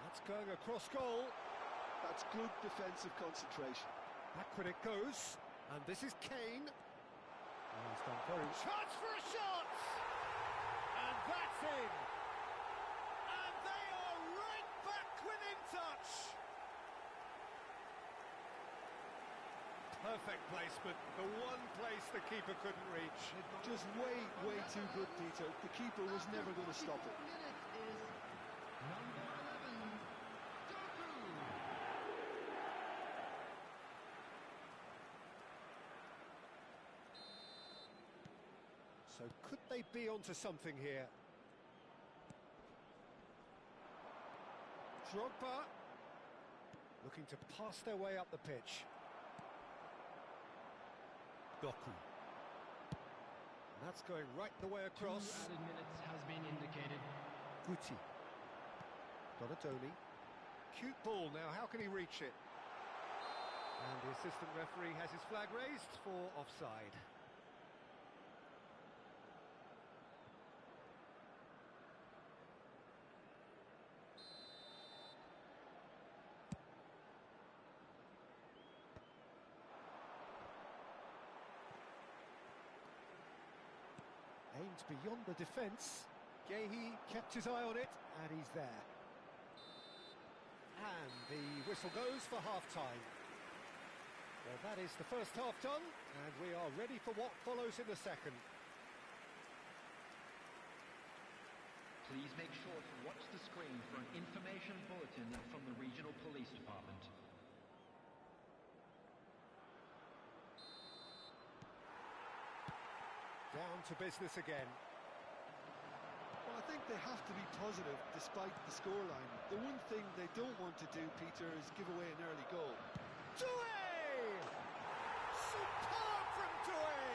That's going across goal. That's good defensive concentration. Backward it goes. And this is Kane. Oh, he's done very well. Chance for a shot! And that's in! And they are right back within touch! Perfect placement. The one place the keeper couldn't reach. Just way too good, Peter. The keeper was never going to stop it. So could they be onto something here? Drogba looking to pass their way up the pitch. Doku. And that's going right the way across. 2 added minutes has been indicated. Guti. Donatoni. Cute ball now, how can he reach it? And the assistant referee has his flag raised for offside. aimed beyond the defence. Gehi kept his eye on it, and he's there. And the whistle goes for half-time. Well, that is the first half done, and we are ready for what follows in the second. Please make sure to watch the screen for an information bulletin from the regional police department. Down to business again. Well, I think they have to be positive despite the scoreline. The one thing they don't want to do, Peter, is give away an early goal. Doué! Superb from Doué!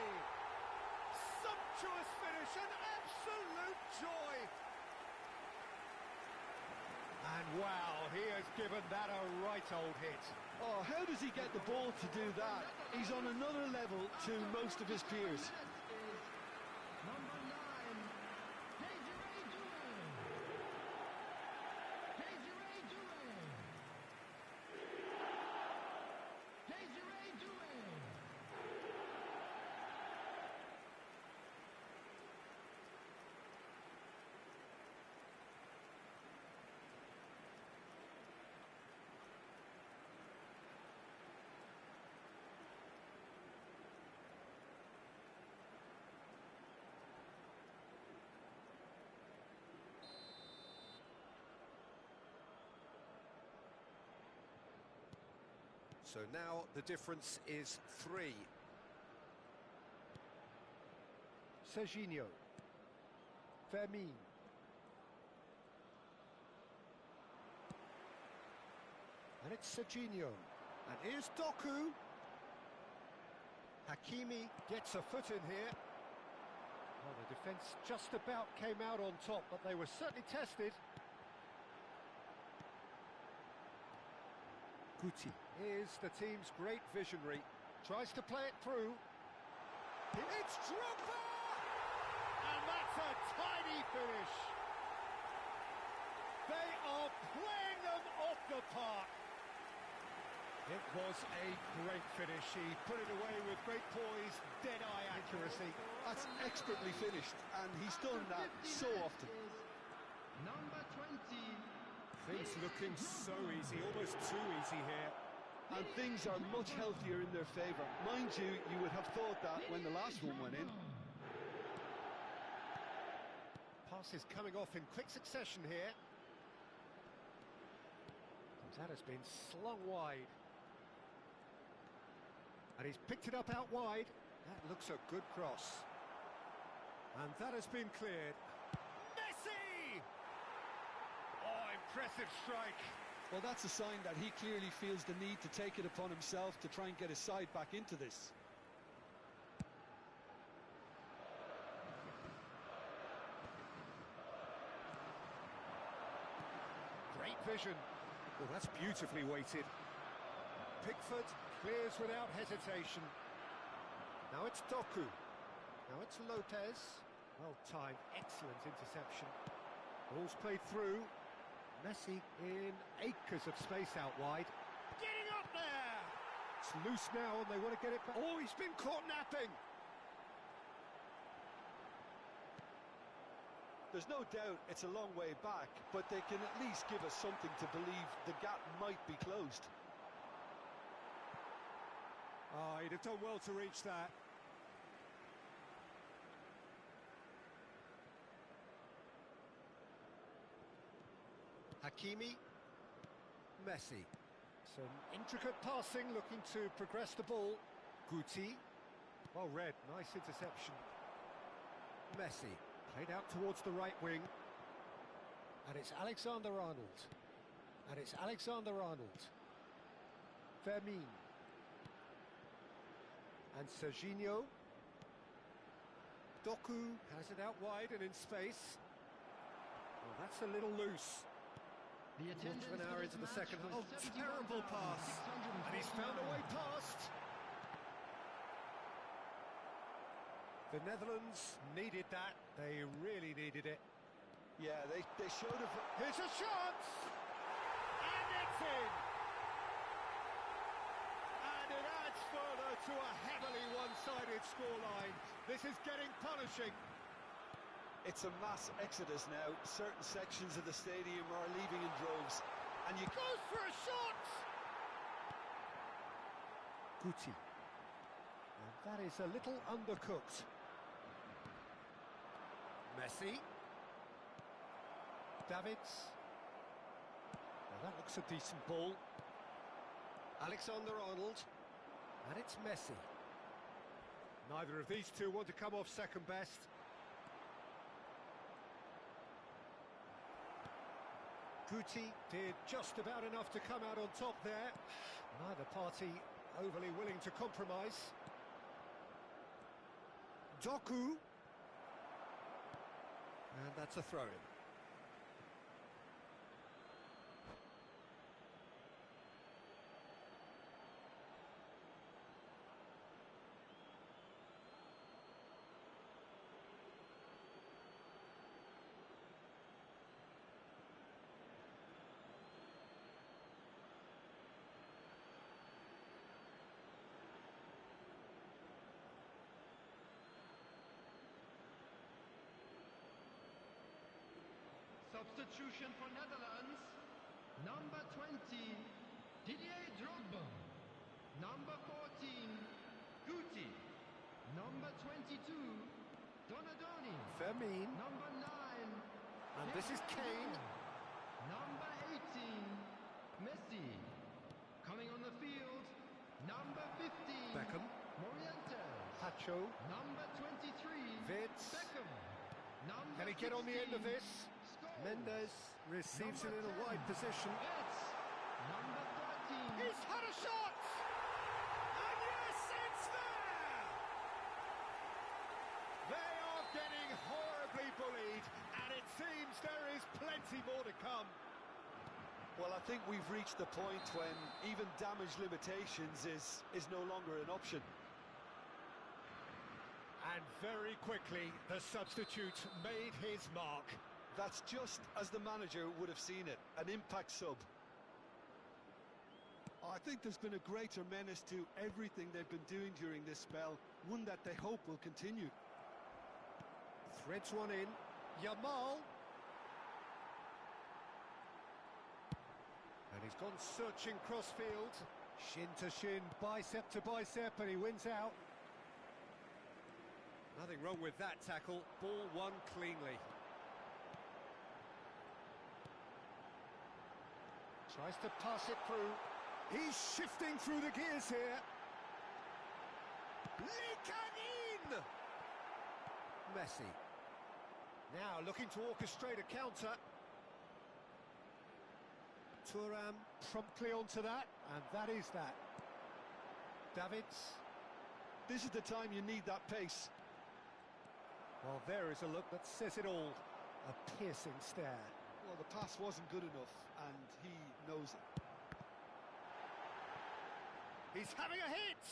Sumptuous finish, an absolute joy! And wow, he has given that a right old hit. Oh, how does he get the ball to do that? He's on another level to most of his peers. Number 9, Desiree Doué. Desiree Doué. Desiree Doué. So now the difference is 3. Serginho. Fermin. And it's Serginho. And here's Doku. Hakimi gets a foot in here. Well, the defence just about came out on top, but they were certainly tested. Guti is the team's great visionary. Tries to play it through. It's Drogba! And that's a tidy finish. They are playing them off the park. It was a great finish. He put it away with great poise, dead-eye accuracy. That's expertly finished, and he's done that so often. Number 20. Things looking so easy, almost too easy here. And things are much healthier in their favour. Mind you, you would have thought that when the last one went in. Passes coming off in quick succession here. That has been slung wide. And he's picked it up out wide. That looks a good cross. And that has been cleared. Messi! Oh, impressive strike. Well, that's a sign that he clearly feels the need to take it upon himself to try and get his side back into this. Great vision. Well, that's beautifully weighted. Pickford clears without hesitation. Now it's Doku. Now it's Lopez. Well timed, excellent interception. Ball's played through. Messi in acres of space out wide. Getting up there! It's loose now and they want to get it back. Oh, he's been caught napping! There's no doubt it's a long way back, but they can at least give us something to believe the gap might be closed. Oh, he'd have done well to reach that. Hakimi. Messi. Some intricate passing, looking to progress the ball. Guti. Well read, nice interception. Messi. Played out towards the right wing. And it's Alexander-Arnold. And it's Alexander-Arnold. Fermin. And Serginho. Doku has it out wide and in space. Well, that's a little loose. The Quarter of an hour into the second half. Oh, terrible pass. And he's found a way past. The Netherlands needed that. They really needed it. Yeah, they showed it. Here's a chance! And it's in! And it adds further to a heavily one-sided scoreline. This is getting punishing. It's a mass exodus now. Certain sections of the stadium are leaving in droves. And you Goes for a shot! Guti. And that is a little undercooked. Messi. Davids. Now that looks a decent ball. Alexander-Arnold. And it's Messi. Neither of these two want to come off second best. Guti did just about enough to come out on top there. Neither party overly willing to compromise. Doku. And that's a throw-in. Substitution for Netherlands. Number 20, Didier Drogba. Number 14, Guti. Number 22, Donadoni. Firmine. Number 9, And this is Kane. Number 18, Messi. Coming on the field, number 15, Beckham. Morientes. Pacho. Number 23, Vids. Beckham. Number Can he get on the end of 16, this? Scholes. Mendes receives it in a wide position. It's number 13. He's had a shot! And yes, it's there! They are getting horribly bullied, and it seems there is plenty more to come. Well, I think we've reached the point when even damage limitations is no longer an option. And very quickly, the substitute made his mark. That's just as the manager would have seen it, an impact sub. I think there's been a greater menace to everything they've been doing during this spell, one that they hope will continue. Threads one in. Yamal. And he's gone searching crossfield. Shin to shin, bicep to bicep, and he wins out. Nothing wrong with that tackle. Ball won cleanly. Tries to pass it through. He's shifting through the gears here. Lee Kang-in! Messi. Now looking to orchestrate a counter. Thuram promptly onto that, and that is that. Davids. This is the time you need that pace. Well, there is a look that says it all. A piercing stare. Well, the pass wasn't good enough, and he knows it. He's having a hit!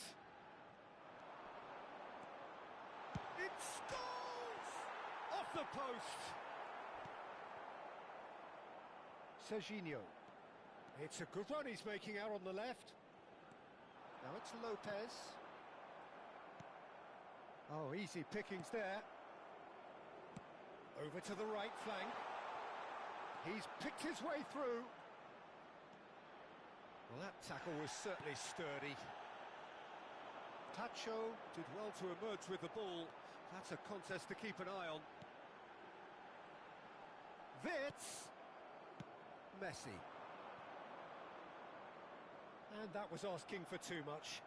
It scores! Off the post! Serginho. It's a good run he's making out on the left. Now it's Lopez. Oh, easy pickings there. Over to the right flank. He's picked his way through. Well, that tackle was certainly sturdy. Pacho did well to emerge with the ball. That's a contest to keep an eye on. Wits. Messi. And that was asking for too much.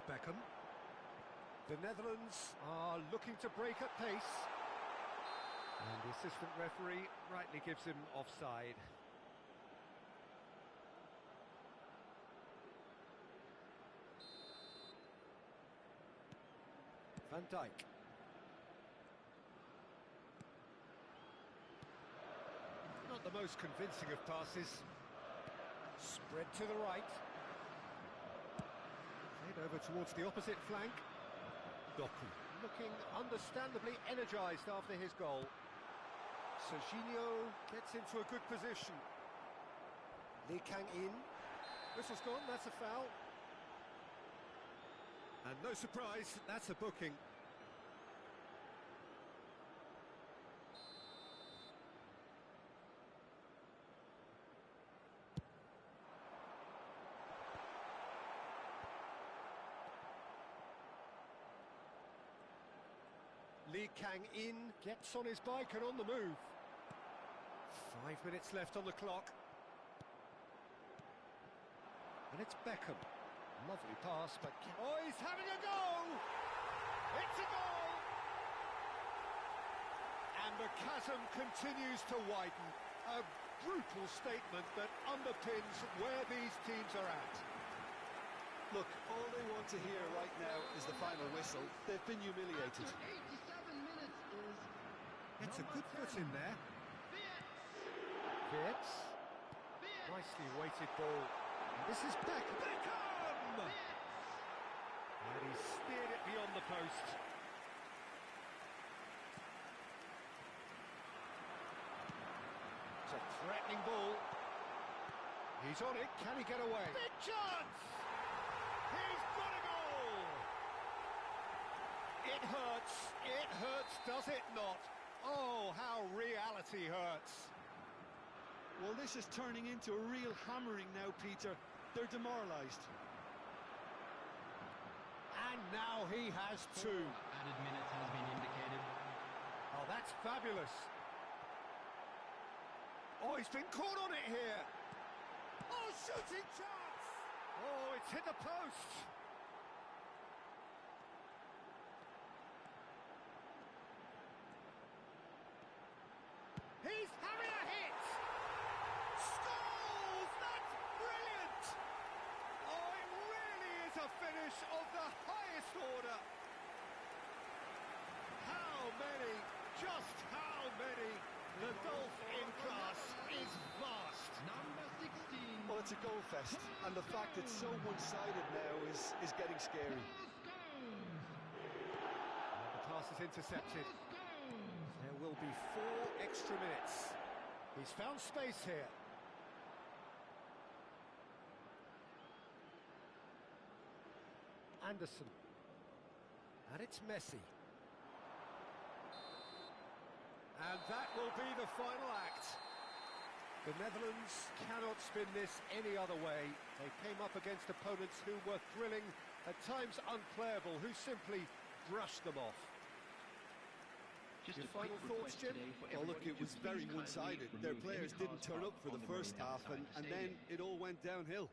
Beckham. The Netherlands are looking to break at pace. And the assistant referee rightly gives him offside. Van Dijk. Not the most convincing of passes. Spread to the right. Played over towards the opposite flank. Doku looking understandably energised after his goal. Serginho gets into a good position. Lee Kang-in. Whistle's gone, that's a foul. And no surprise, that's a booking. Lee Kang-in gets on his bike and on the move. 5 minutes left on the clock. And it's Beckham. Lovely pass, but... Oh, he's having a go! It's a goal! And the chasm continues to widen. A brutal statement that underpins where these teams are at. Look, all they want to hear right now is the final whistle. They've been humiliated. After 87 minutes is It's a good foot in there. Fitz. Fitz. Nicely weighted ball. And this is Beckham! And he steered it beyond the post. It's a threatening ball. He's on it. Can he get away? Big chance! He's got a goal! It hurts, does it not? Oh, how reality hurts. Well, this is turning into a real hammering now, Peter. They're demoralised. And now he has two. Added minutes has been indicated. Oh, that's fabulous. Oh, he's been caught on it here. Oh, shooting chance! Oh, it's hit the post. He's having a hit! Scores! That's brilliant! Oh, it really is a finish of the highest order. How many? Just how many? The gulf in class is vast. Number 16. Well, it's a goal fest, and the fact it's so one-sided now is getting scary. The pass is intercepted. There will be 4 extra minutes. He's found space here. Anderson. And it's Messi. And that will be the final act. The Netherlands cannot spin this any other way. They came up against opponents who were thrilling, at times unplayable, who simply brushed them off. Just Your a quick final thoughts, request Jim? today for Well, look, everybody it was to very please kindly one-sided. remove Their any players didn't cars turn up parked for on the road first half, outside and the then stadium. it all went downhill.